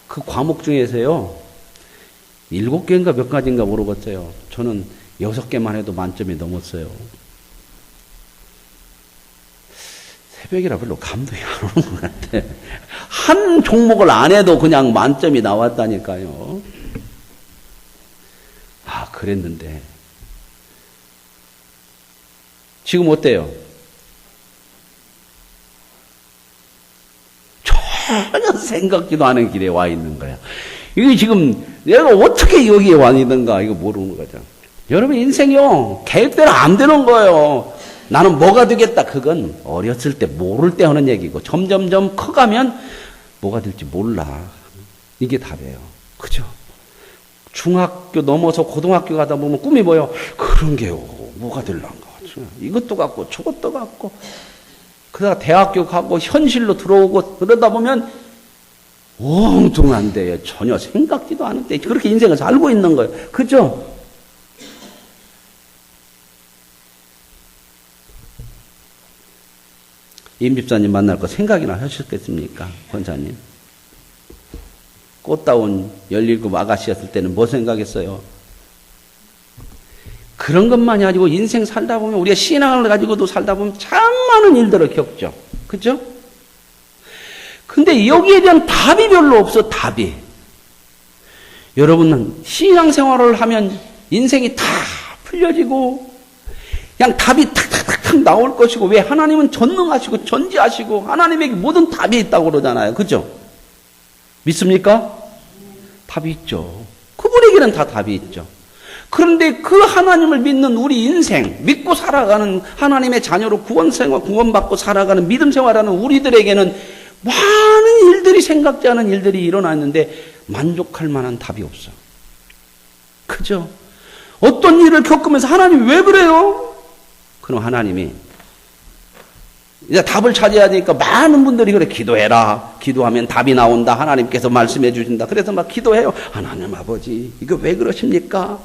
그 과목 중에서요 7개인가 몇 가지인가 모르겠어요. 저는 6개만 해도 만점이 넘었어요. 새벽이라 별로 감동이 안 오는 것 같아. 한 종목을 안 해도 그냥 만점이 나왔다니까요. 아, 그랬는데. 지금 어때요? 전혀 생각지도 않은 길에 와 있는 거야. 이게 지금 내가 어떻게 여기에 와 있는가 이거 모르는 거죠. 여러분 인생이요 계획대로 안 되는 거예요. 나는 뭐가 되겠다. 그건 어렸을 때 모를 때 하는 얘기고 점점점 커가면 뭐가 될지 몰라. 이게 답이에요. 그죠? 중학교 넘어서 고등학교 가다 보면 꿈이 뭐예요? 그런 게요. 뭐가 될란가. 이것도 갖고 저것도 갖고 그러다가 대학교 가고 현실로 들어오고 그러다 보면 엉뚱한데 전혀 생각지도 않은데 그렇게 인생을 살고 있는 거예요. 그죠? 임 집사님 만날 거 생각이나 하셨겠습니까? 권사님. 꽃다운 17 아가씨였을 때는 뭐 생각했어요? 그런 것만이 아니고 인생 살다 보면 우리가 신앙을 가지고도 살다 보면 참 많은 일들을 겪죠. 그죠? 근데 여기에 대한 답이 별로 없어, 답이. 여러분은 신앙생활을 하면 인생이 다 풀려지고 그냥 답이 탁탁탁 나올 것이고 왜 하나님은 전능하시고 전지하시고 하나님에게 모든 답이 있다고 그러잖아요. 그죠? 믿습니까? 답이 있죠. 그분에게는 다 답이 있죠. 그런데 그 하나님을 믿는 우리 인생, 믿고 살아가는 하나님의 자녀로 구원받고 살아가는 믿음 생활하는 우리들에게는 많은 일들이 생각지 않은 일들이 일어났는데 만족할 만한 답이 없어. 그죠? 어떤 일을 겪으면서 하나님 왜 그래요? 그럼 하나님이 이제 답을 찾아야 되니까 많은 분들이 그래 기도해라. 기도하면 답이 나온다. 하나님께서 말씀해 주신다. 그래서 막 기도해요. 하나님 아버지 이거 왜 그러십니까?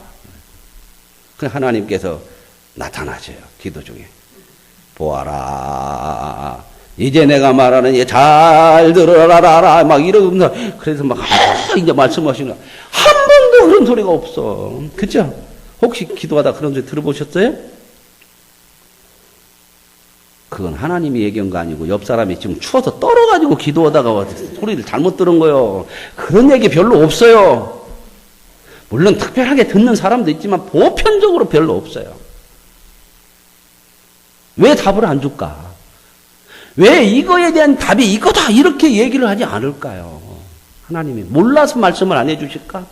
그 하나님께서 나타나셔요. 기도 중에. 보아라. 이제 내가 말하는 잘 들어라라. 막 이러면서 그래서 막 이제 말씀하시는 거야. 한 번도 그런 소리가 없어. 그죠? 혹시 기도하다 그런 소리 들어보셨어요? 그건 하나님이 얘기한 거 아니고 옆 사람이 지금 추워서 떨어가지고 기도하다가 소리를 잘못 들은 거예요. 그런 얘기 별로 없어요. 물론 특별하게 듣는 사람도 있지만 보편적으로 별로 없어요. 왜 답을 안 줄까? 왜 이거에 대한 답이 이거다 이렇게 얘기를 하지 않을까요? 하나님이 몰라서 말씀을 안 해주실까?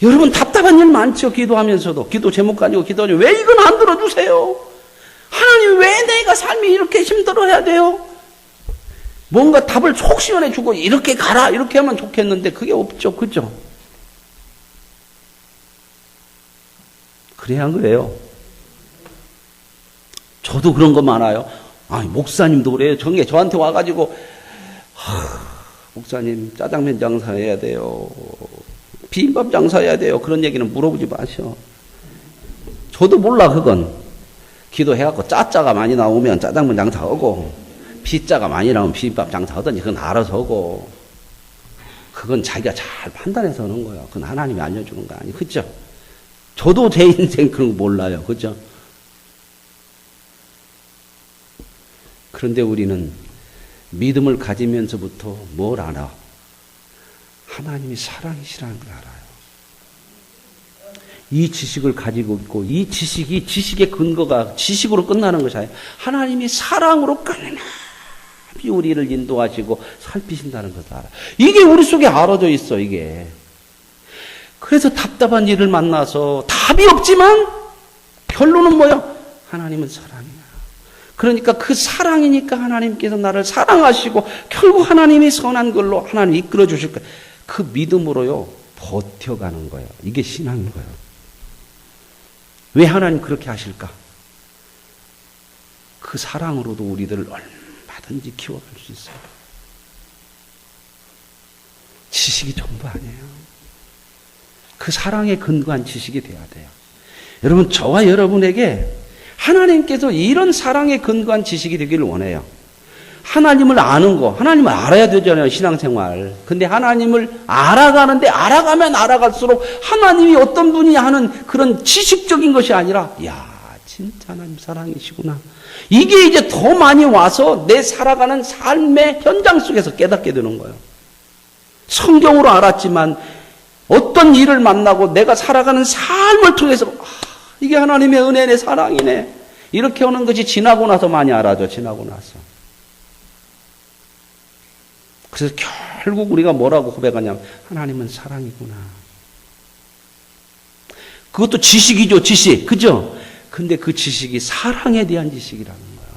여러분 답답한 일 많죠. 기도하면서도 기도 제목 가지고 기도하죠. 왜 이건 안 들어주세요? 하나님 왜 내가 삶이 이렇게 힘들어야 돼요? 뭔가 답을 속 시원해 주고 이렇게 가라 이렇게 하면 좋겠는데 그게 없죠. 그죠? 그래야 한 거예요. 저도 그런 거 많아요. 아니, 목사님도 그래요. 저한테 와가지고, 목사님, 짜장면 장사해야 돼요. 비빔밥 장사해야 돼요. 그런 얘기는 물어보지 마셔. 저도 몰라, 그건. 기도해갖고 짜짜가 많이 나오면 짜장면 장사하고, 비짜가 많이 나오면 비빔밥 장사하든지 그건 알아서 하고, 그건 자기가 잘 판단해서 하는 거야. 그건 하나님이 알려주는 거 아니에요. 그죠? 저도 제 인생 그런 거 몰라요. 그죠? 그런데 우리는 믿음을 가지면서부터 뭘 알아? 하나님이 사랑이시라는 걸 알아요. 이 지식을 가지고 있고 이 지식이 지식의 근거가 지식으로 끝나는 것이 아니에요. 하나님이 사랑으로 끝나비 우리를 인도하시고 살피신다는 것을 알아요. 이게 우리 속에 알아져 있어 이게. 그래서 답답한 일을 만나서 답이 없지만 결론은 뭐야? 하나님은 사랑이야. 그러니까 그 사랑이니까 하나님께서 나를 사랑하시고 결국 하나님이 선한 걸로 하나님 이끌어 주실 거예요. 그 믿음으로요 버텨가는 거예요. 이게 신앙인 거예요. 왜 하나님 그렇게 하실까? 그 사랑으로도 우리들을 얼마든지 키워갈 수 있어요. 지식이 전부 아니에요. 그 사랑에 근거한 지식이 돼야 돼요. 여러분 저와 여러분에게 하나님께서 이런 사랑에 근거한 지식이 되기를 원해요. 하나님을 아는 거, 하나님을 알아야 되잖아요, 신앙생활. 근데 하나님을 알아가는데 알아가면 알아갈수록 하나님이 어떤 분이 하는 그런 지식적인 것이 아니라, 야, 진짜 하나님 사랑이시구나. 이게 이제 더 많이 와서 내 살아가는 삶의 현장 속에서 깨닫게 되는 거예요. 성경으로 알았지만 어떤 일을 만나고 내가 살아가는 삶을 통해서 이게 하나님의 은혜네 사랑이네 이렇게 오는 것이 지나고 나서 많이 알아져. 지나고 나서. 그래서 결국 우리가 뭐라고 고백하냐면 하나님은 사랑이구나. 그것도 지식이죠. 지식. 그죠? 근데 그 지식이 사랑에 대한 지식이라는 거야.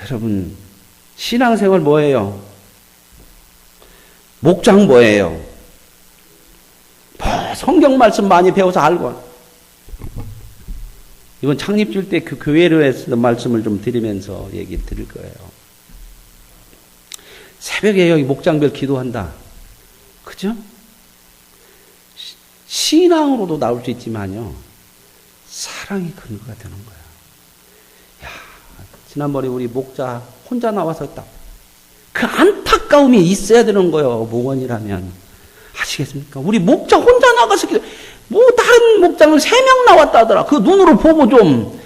여러분 신앙생활 뭐예요? 목장 뭐예요? 성경 말씀 많이 배워서 알고 이번 창립주일 때 그 교회로 했던 말씀을 좀 드리면서 얘기 드릴 거예요. 새벽에 여기 목장별 기도한다. 그죠? 신앙으로도 나올 수 있지만요. 사랑이 근거가 되는 거야. 야, 지난번에 우리 목자 혼자 나와서 딱 그 안타까움이 있어야 되는 거예요. 목원이라면. 아시겠습니까? 우리 목자 혼자 나가서 뭐 다른 목장은 3명 나왔다 하더라. 그 눈으로 보고 좀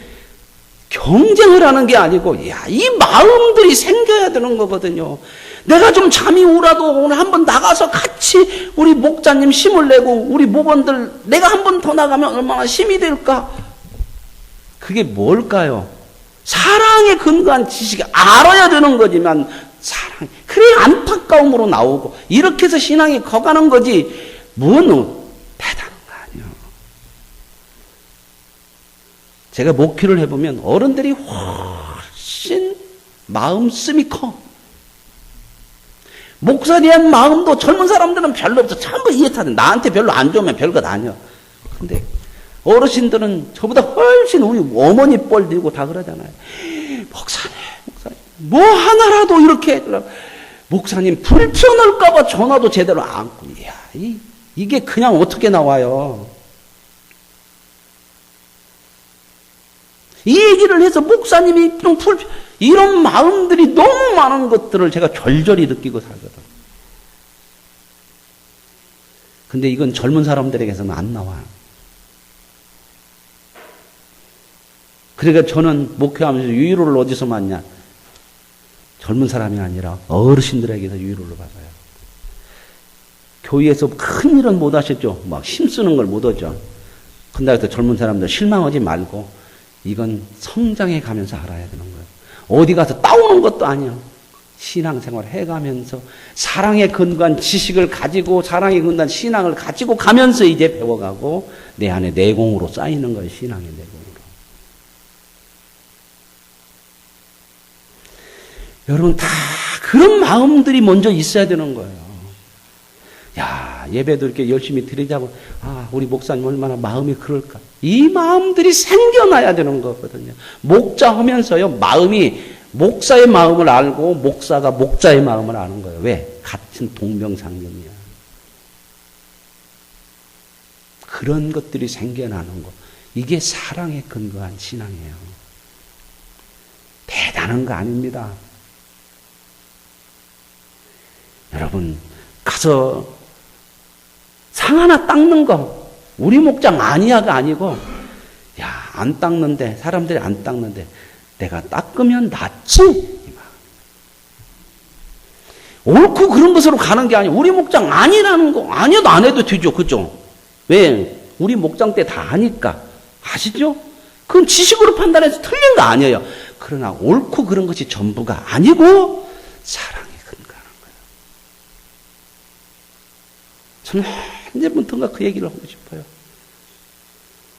경쟁을 하는 게 아니고, 야, 이 마음들이 생겨야 되는 거거든요. 내가 좀 잠이 오라도 오늘 한번 나가서 같이 우리 목자님 힘을 내고 우리 목원들 내가 한 번 더 나가면 얼마나 힘이 될까? 그게 뭘까요? 사랑에 근거한 지식이 알아야 되는 거지만 사랑, 그래 안타까움으로 나오고 이렇게 해서 신앙이 커가는 거지 뭔 대단한 거 아니에요. 제가 목회를 해보면 어른들이 훨씬 마음씀이 커. 목사에 대한 마음도 젊은 사람들은 별로 없어. 전부 이해타는 나한테 별로 안 좋으면 별것 아니야. 근데 어르신들은 저보다 훨씬 우리 어머니 뻘 들고 다 그러잖아요. 목사님 뭐 하나라도 이렇게 해주려고. 목사님 불편할까봐 전화도 제대로 안 끊고. 이야, 이게 그냥 어떻게 나와요. 이 얘기를 해서 목사님이 좀 이런 마음들이 너무 많은 것들을 제가 절절히 느끼고 살거든. 근데 이건 젊은 사람들에게서는 안 나와요. 그러니까 저는 목회하면서 위로를 어디서 받냐? 젊은 사람이 아니라 어르신들에게서 위로를 받아요. 교회에서 큰 일은 못 하셨죠. 막 힘쓰는 걸 못 하죠. 근데 젊은 사람들 실망하지 말고 이건 성장해 가면서 알아야 되는 거예요. 어디 가서 따오는 것도 아니야. 신앙생활 해가면서 사랑에 근거한 지식을 가지고 사랑에 근거한 신앙을 가지고 가면서 이제 배워가고 내 안에 내공으로 쌓이는 거예요. 신앙의 내공으로. 여러분 다 그런 마음들이 먼저 있어야 되는 거예요. 야, 예배도 이렇게 열심히 드리자고, 우리 목사님 얼마나 마음이 그럴까. 이 마음들이 생겨나야 되는 거거든요. 목자 하면서요, 마음이 목사의 마음을 알고 목사가 목자의 마음을 아는 거예요. 왜? 같은 동병상련이야. 그런 것들이 생겨나는 거. 이게 사랑에 근거한 신앙이에요. 대단한 거 아닙니다. 여러분, 가서 상 하나 닦는 거, 우리 목장 아니야가 아니고, 야, 안 닦는데, 사람들이 안 닦는데, 내가 닦으면 낫지? 옳고 그런 것으로 가는 게 아니고, 우리 목장 아니라는 거, 아니어도 안 해도 되죠. 그죠? 왜? 우리 목장 때 다 아니까. 아시죠? 그건 지식으로 판단해서 틀린 거 아니에요. 그러나 옳고 그런 것이 전부가 아니고, 사랑에 근거하는 거예요. 저는 언제부턴가 그 얘기를 하고 싶어요.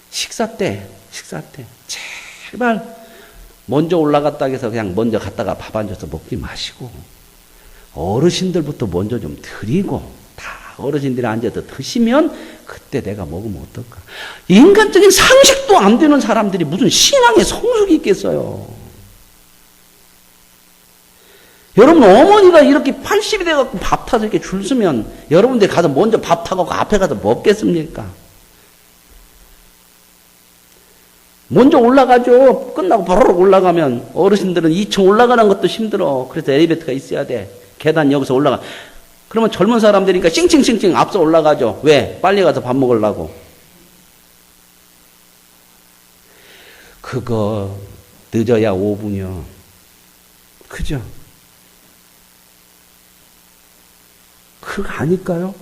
식사 때, 제발, 먼저 올라갔다 해서 그냥 먼저 갔다가 밥 앉아서 먹지 마시고, 어르신들부터 먼저 좀 드리고, 다 어르신들이 앉아서 드시면, 그때 내가 먹으면 어떨까? 인간적인 상식도 안 되는 사람들이 무슨 신앙의 성숙이 있겠어요. 여러분, 어머니가 이렇게 80이 돼갖고 밥 타서 이렇게 줄 서면, 여러분들 가서 먼저 밥 타갖고 앞에 가서 먹겠습니까? 먼저 올라가죠. 끝나고 바로 올라가면, 어르신들은 2층 올라가는 것도 힘들어. 그래서 엘리베이터가 있어야 돼. 계단 여기서 올라가. 그러면 젊은 사람들이니까 찡찡찡찡 앞서 올라가죠. 왜? 빨리 가서 밥 먹으려고. 그거 늦어야 5분이요. 그죠? 그거 아닐까요?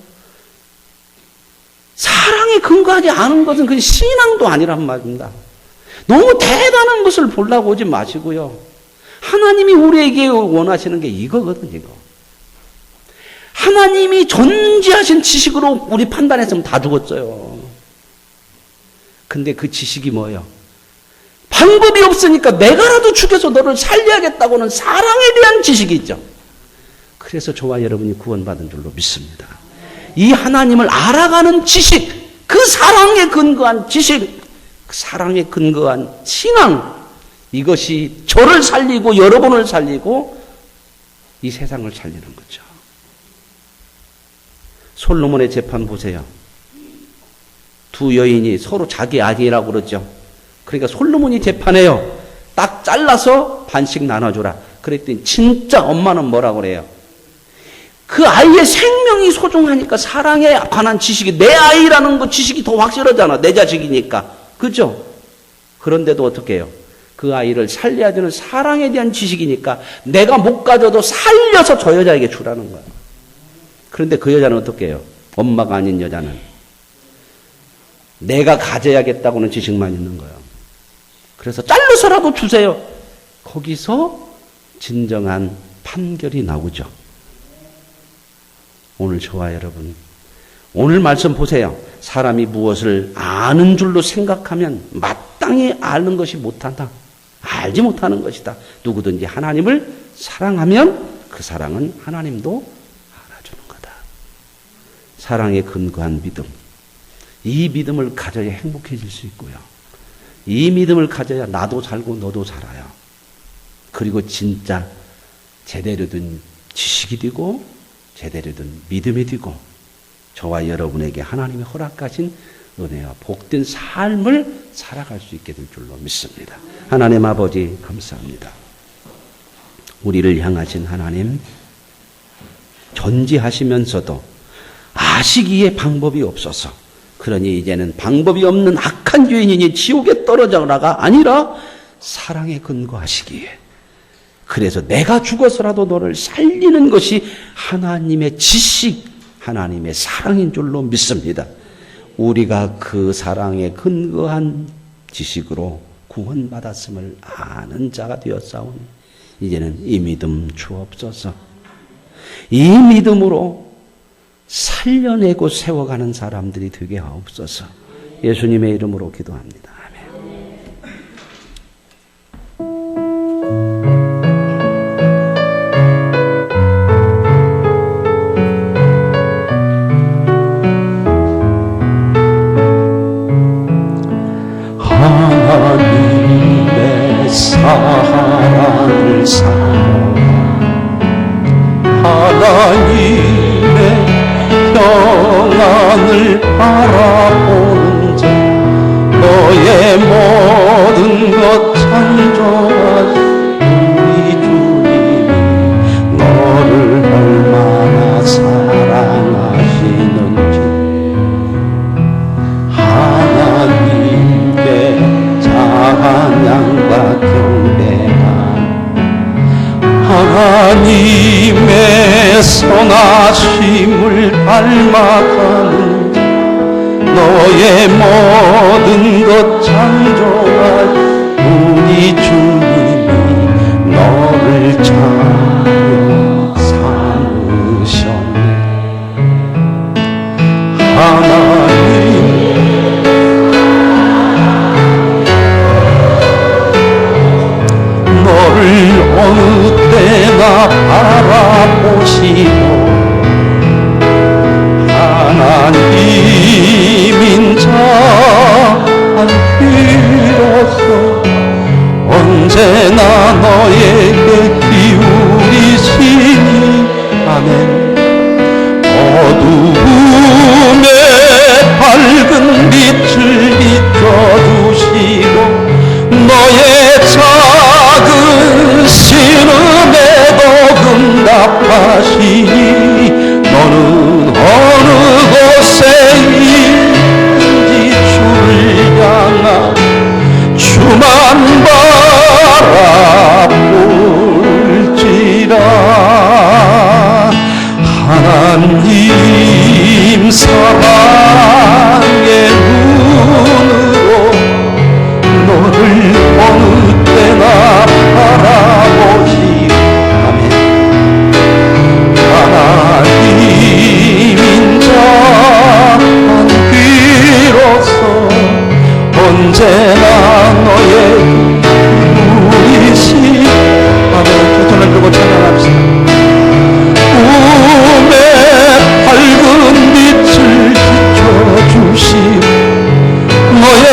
사랑에 근거하지 않은 것은 그 신앙도 아니란 말입니다. 너무 대단한 것을 보려고 오지 마시고요. 하나님이 우리에게 원하시는 게 이거거든요. 이거. 하나님이 존재하신 지식으로 우리 판단했으면 다 죽었어요. 근데 그 지식이 뭐예요? 방법이 없으니까 내가라도 죽여서 너를 살려야겠다고는 사랑에 대한 지식이 있죠. 그래서 저와 여러분이 구원받은 줄로 믿습니다. 이 하나님을 알아가는 지식, 그 사랑에 근거한 지식, 사랑에 근거한 신앙, 이것이 저를 살리고 여러분을 살리고 이 세상을 살리는 거죠. 솔로몬의 재판 보세요. 두 여인이 서로 자기 아들이라고 그러죠. 그러니까 솔로몬이 재판해요. 딱 잘라서 반씩 나눠주라. 그랬더니 진짜 엄마는 뭐라고 그래요? 그 아이의 생명이 소중하니까 사랑에 관한 지식이, 내 아이라는 그 지식이 더 확실하잖아. 내 자식이니까. 그죠? 그런데도 어떻게 해요? 그 아이를 살려야 되는 사랑에 대한 지식이니까 내가 못 가져도 살려서 저 여자에게 주라는 거야. 그런데 그 여자는 어떻게 해요? 엄마가 아닌 여자는 내가 가져야겠다고는 지식만 있는 거예요. 그래서 잘라서라도 주세요. 거기서 진정한 판결이 나오죠. 오늘 저와 여러분, 오늘 말씀 보세요. 사람이 무엇을 아는 줄로 생각하면 마땅히 아는 것이 못한다. 알지 못하는 것이다. 누구든지 하나님을 사랑하면 그 사랑은 하나님도 알아주는 거다. 사랑에 근거한 믿음. 이 믿음을 가져야 행복해질 수 있고요. 이 믿음을 가져야 나도 살고 너도 살아요. 그리고 진짜 제대로 된 지식이 되고 제대로 된 믿음이 되고 저와 여러분에게 하나님이 허락하신 은혜와 복된 삶을 살아갈 수 있게 될 줄로 믿습니다. 하나님 아버지 감사합니다. 우리를 향하신 하나님, 전지하시면서도 아시기에 방법이 없어서, 그러니 이제는 방법이 없는 악한 죄인이니 지옥에 떨어져라가 아니라 사랑에 근거하시기에, 그래서 내가 죽어서라도 너를 살리는 것이 하나님의 지식, 하나님의 사랑인 줄로 믿습니다. 우리가 그 사랑에 근거한 지식으로 구원받았음을 아는 자가 되었사오니 이제는 이 믿음 주옵소서. 이 믿음으로 살려내고 세워가는 사람들이 되게 하옵소서. 예수님의 이름으로 기도합니다. 하나님의 사랑을 사모 하나님의 평안을 바라보는 자 너의 모든 것 창조하신 우리 주님이 너를 얼마나 사랑하시는지 하나님께 찬양과 경배한 하나님의 선하심을 닮아가는 자 너의 모든 것 창조한 우리 주님이 너를 자녀 삼으셨네. 하나님 너를 어느 때나 바라보시고 하나님인 자한 비로소 언제나 너에게 기울이시니 아멘. 어두움에 밝은 빛을 비춰주시고 너의 작은 신음에도 응답하시니 너는 어느 곳에 있는지 주를 향한 주만 바라볼지라. 하나님 사랑의 눈으로 너를 어느 때나 바라보시오. 아멘. 하나님인 자한 비로소 언제나 너의 우리시. 아멘. 두 손을 들고 찬양합시다. 꿈에 밝은 빛을 비춰주시오. 너의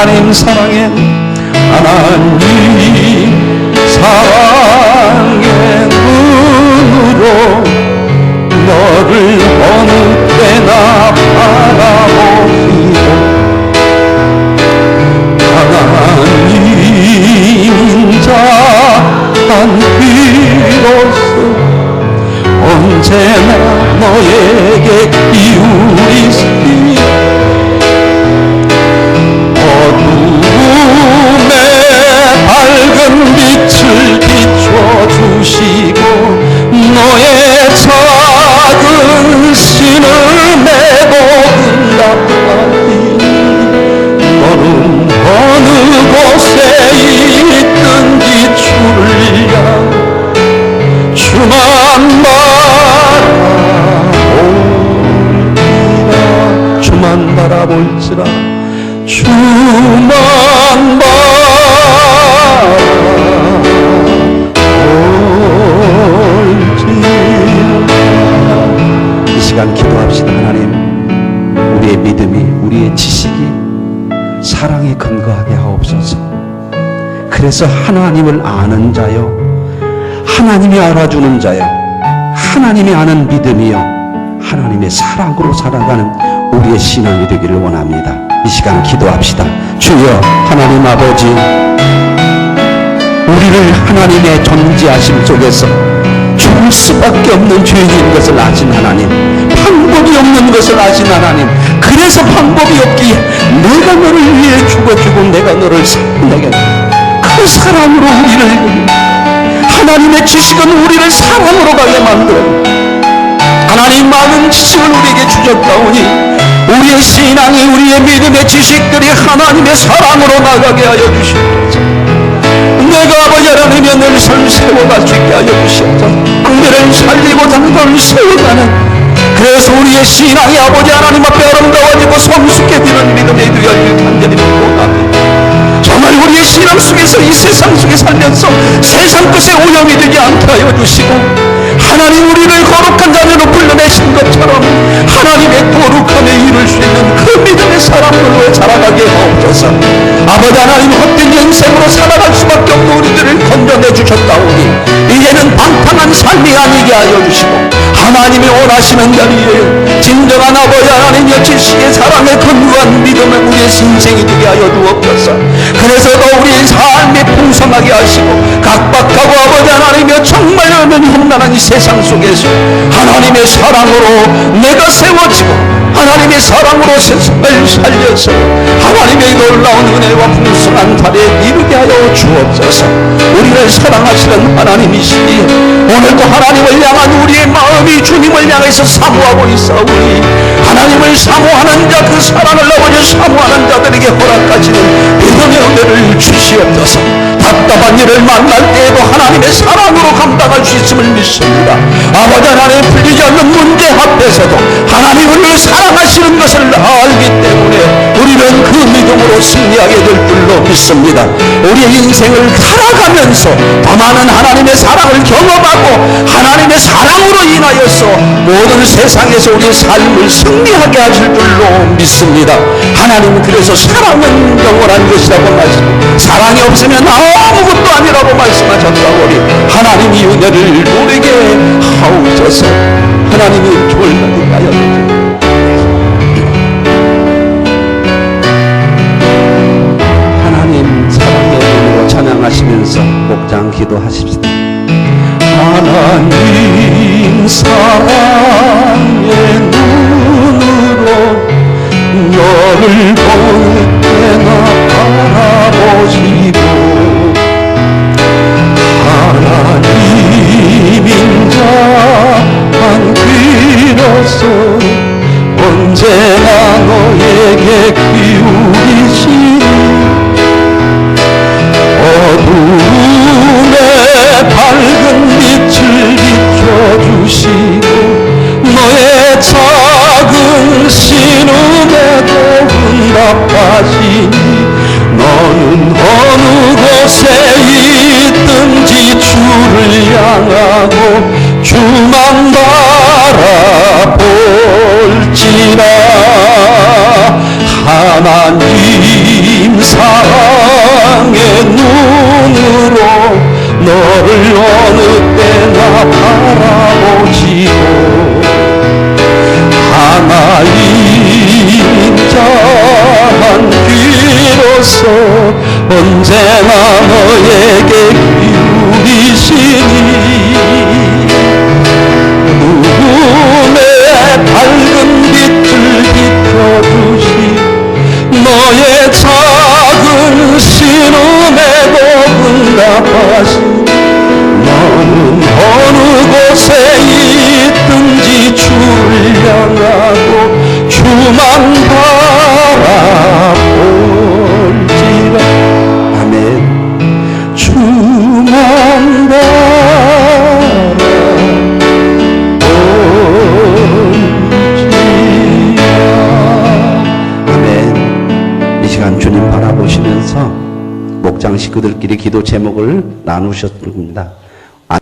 하나님 사랑해 하나님 사랑의 눈으로 너를 어느 때나 바라보시고 하나님 자한 비로소 언제나 너에게 기울이시니 어둠에 밝은 빛을 비춰주시고 너의 작은 신을 내고 응답하니 너는 어느 곳에 있든지 주를 향 주만 바라볼지라 주만 바라볼지라 주만 바라볼지라. 이 시간 기도합시다. 하나님, 우리의 믿음이, 우리의 지식이 사랑에 근거하게 하옵소서. 그래서 하나님을 아는 자요, 하나님이 알아주는 자요, 하나님이 아는 믿음이요, 하나님의 사랑으로 살아가는 우리의 신앙이 되기를 원합니다. 이 시간 기도합시다. 주여 하나님 아버지, 우리를 하나님의 존재하심 속에서 죽을 수밖에 없는 죄인인 것을 아신 하나님, 방법이 없는 것을 아신 하나님, 그래서 방법이 없기에 내가 너를 위해 죽어주고 내가 너를 살려게 그 사랑으로 우리를, 하나님의 지식은 우리를 사랑으로 가게 만들어 하나님 많은 지식을 우리에게 주셨다오니 우리의 신앙이, 우리의 믿음의 지식들이 하나님의 사랑으로 나가게 하여 주시옵소서. 내가 아버지 하나님의 늘 세워갈 수 있게 하여 주시옵소서. 상대를 살리고 당도를 세워가는, 그래서 우리의 신앙이 아버지 하나님 앞에 아름다워지고 성숙해지는 믿음의 되어질 간절히 원합니다. 정말 우리의 신앙 속에서 이 세상 속에 살면서 세상 것에 오염이 되지 않게 하여 주시고, 하나님 우리를 거룩한 자녀로 불러내신 것처럼 하나님의 거룩함에 이룰 수 있는 그 믿음의 사람들로 살아가게 하옵소서. 아버지 하나님, 헛된 인생으로 살아갈 수밖에 없는 우리들을 건져내 주셨다오니 이제는 방탕한 삶이 아니게 하여 주시고, 하나님이 원하시는 자리에 진정한 아버지 하나님의 지식의 사랑에 근거한 믿음을 우리의 인생이 되게 하여 주옵소서. 그래서 더 우리의 삶이 풍성하게 하시고, 각박하고 아버지 하나님의 정말 험난한 이 세상 속에서 하나님의 사랑으로 내가 세워지고 하나님의 사랑으로 세상을 살려서 하나님의 놀라운 은혜와 풍성한 달에 이루게 하여 주옵소서. 우리를 사랑하시는 하나님이시니 오늘도 하나님을 향한 우리의 마음이 주님을 향해서 사모하고 있사오니 하나님을 사모하는 자, 그 사랑을 아버지 사모하는 자들에게 허락하시는 믿음의 은혜를 주시옵소서. 답답한 일을 만날 때에도 하나님의 사랑으로 감당할 수 있음을 믿습니다. 아버지 하나님, 풀리지 않는 문제 앞에서도 하나님을 사랑하시는 것을 알기 때문에 우리는 그 믿음으로 승리하게 될 줄로 믿습니다. 우리의 인생을 살아가면서 더 많은 하나님의 사랑을 경험하고 하나님의 사랑으로 인하여서 모든 세상에서 우리의 삶을 승리하게 하실 줄로 믿습니다. 하나님은 그래서 사랑은 영원한 것이라고 말씀, 사랑이 없으면 아무것도 아니라고 말씀하셨다오니 하나님이 이 은혜를 누리게 하옵소서. 하나님이 졸라게 하여 주시옵소서. 하나님 사랑의 눈으로 찬양하시면서 목장 기도하십시다. 하나님 사랑의 눈으로 너를 볼 때나 바라보시고, 하나님인 자한 귀로서 언제나 너에게 기울이시니 어둠에 밝은 빛을 비춰주시고 너의 작은 신음에도 응답하시니 너는 어느 곳에 있든지 주를 향하고 주만 바라볼지라. 하나님 눈으로 너를 어느 때나 바라보지고 하나인 자만 귀로서 언제나 너에게 기울이시니 눈의 밝은 빛을 비춰주시 너의 작은 신음에도 응답하시 너는 어느 곳에 있든지 주를 향하고 주만 바라볼지라. 아멘. 주만 바라볼지라. 아멘. 이 시간 주님 바라보시면서 목장 식구들끼리 기도 제목을 나누셨습니다.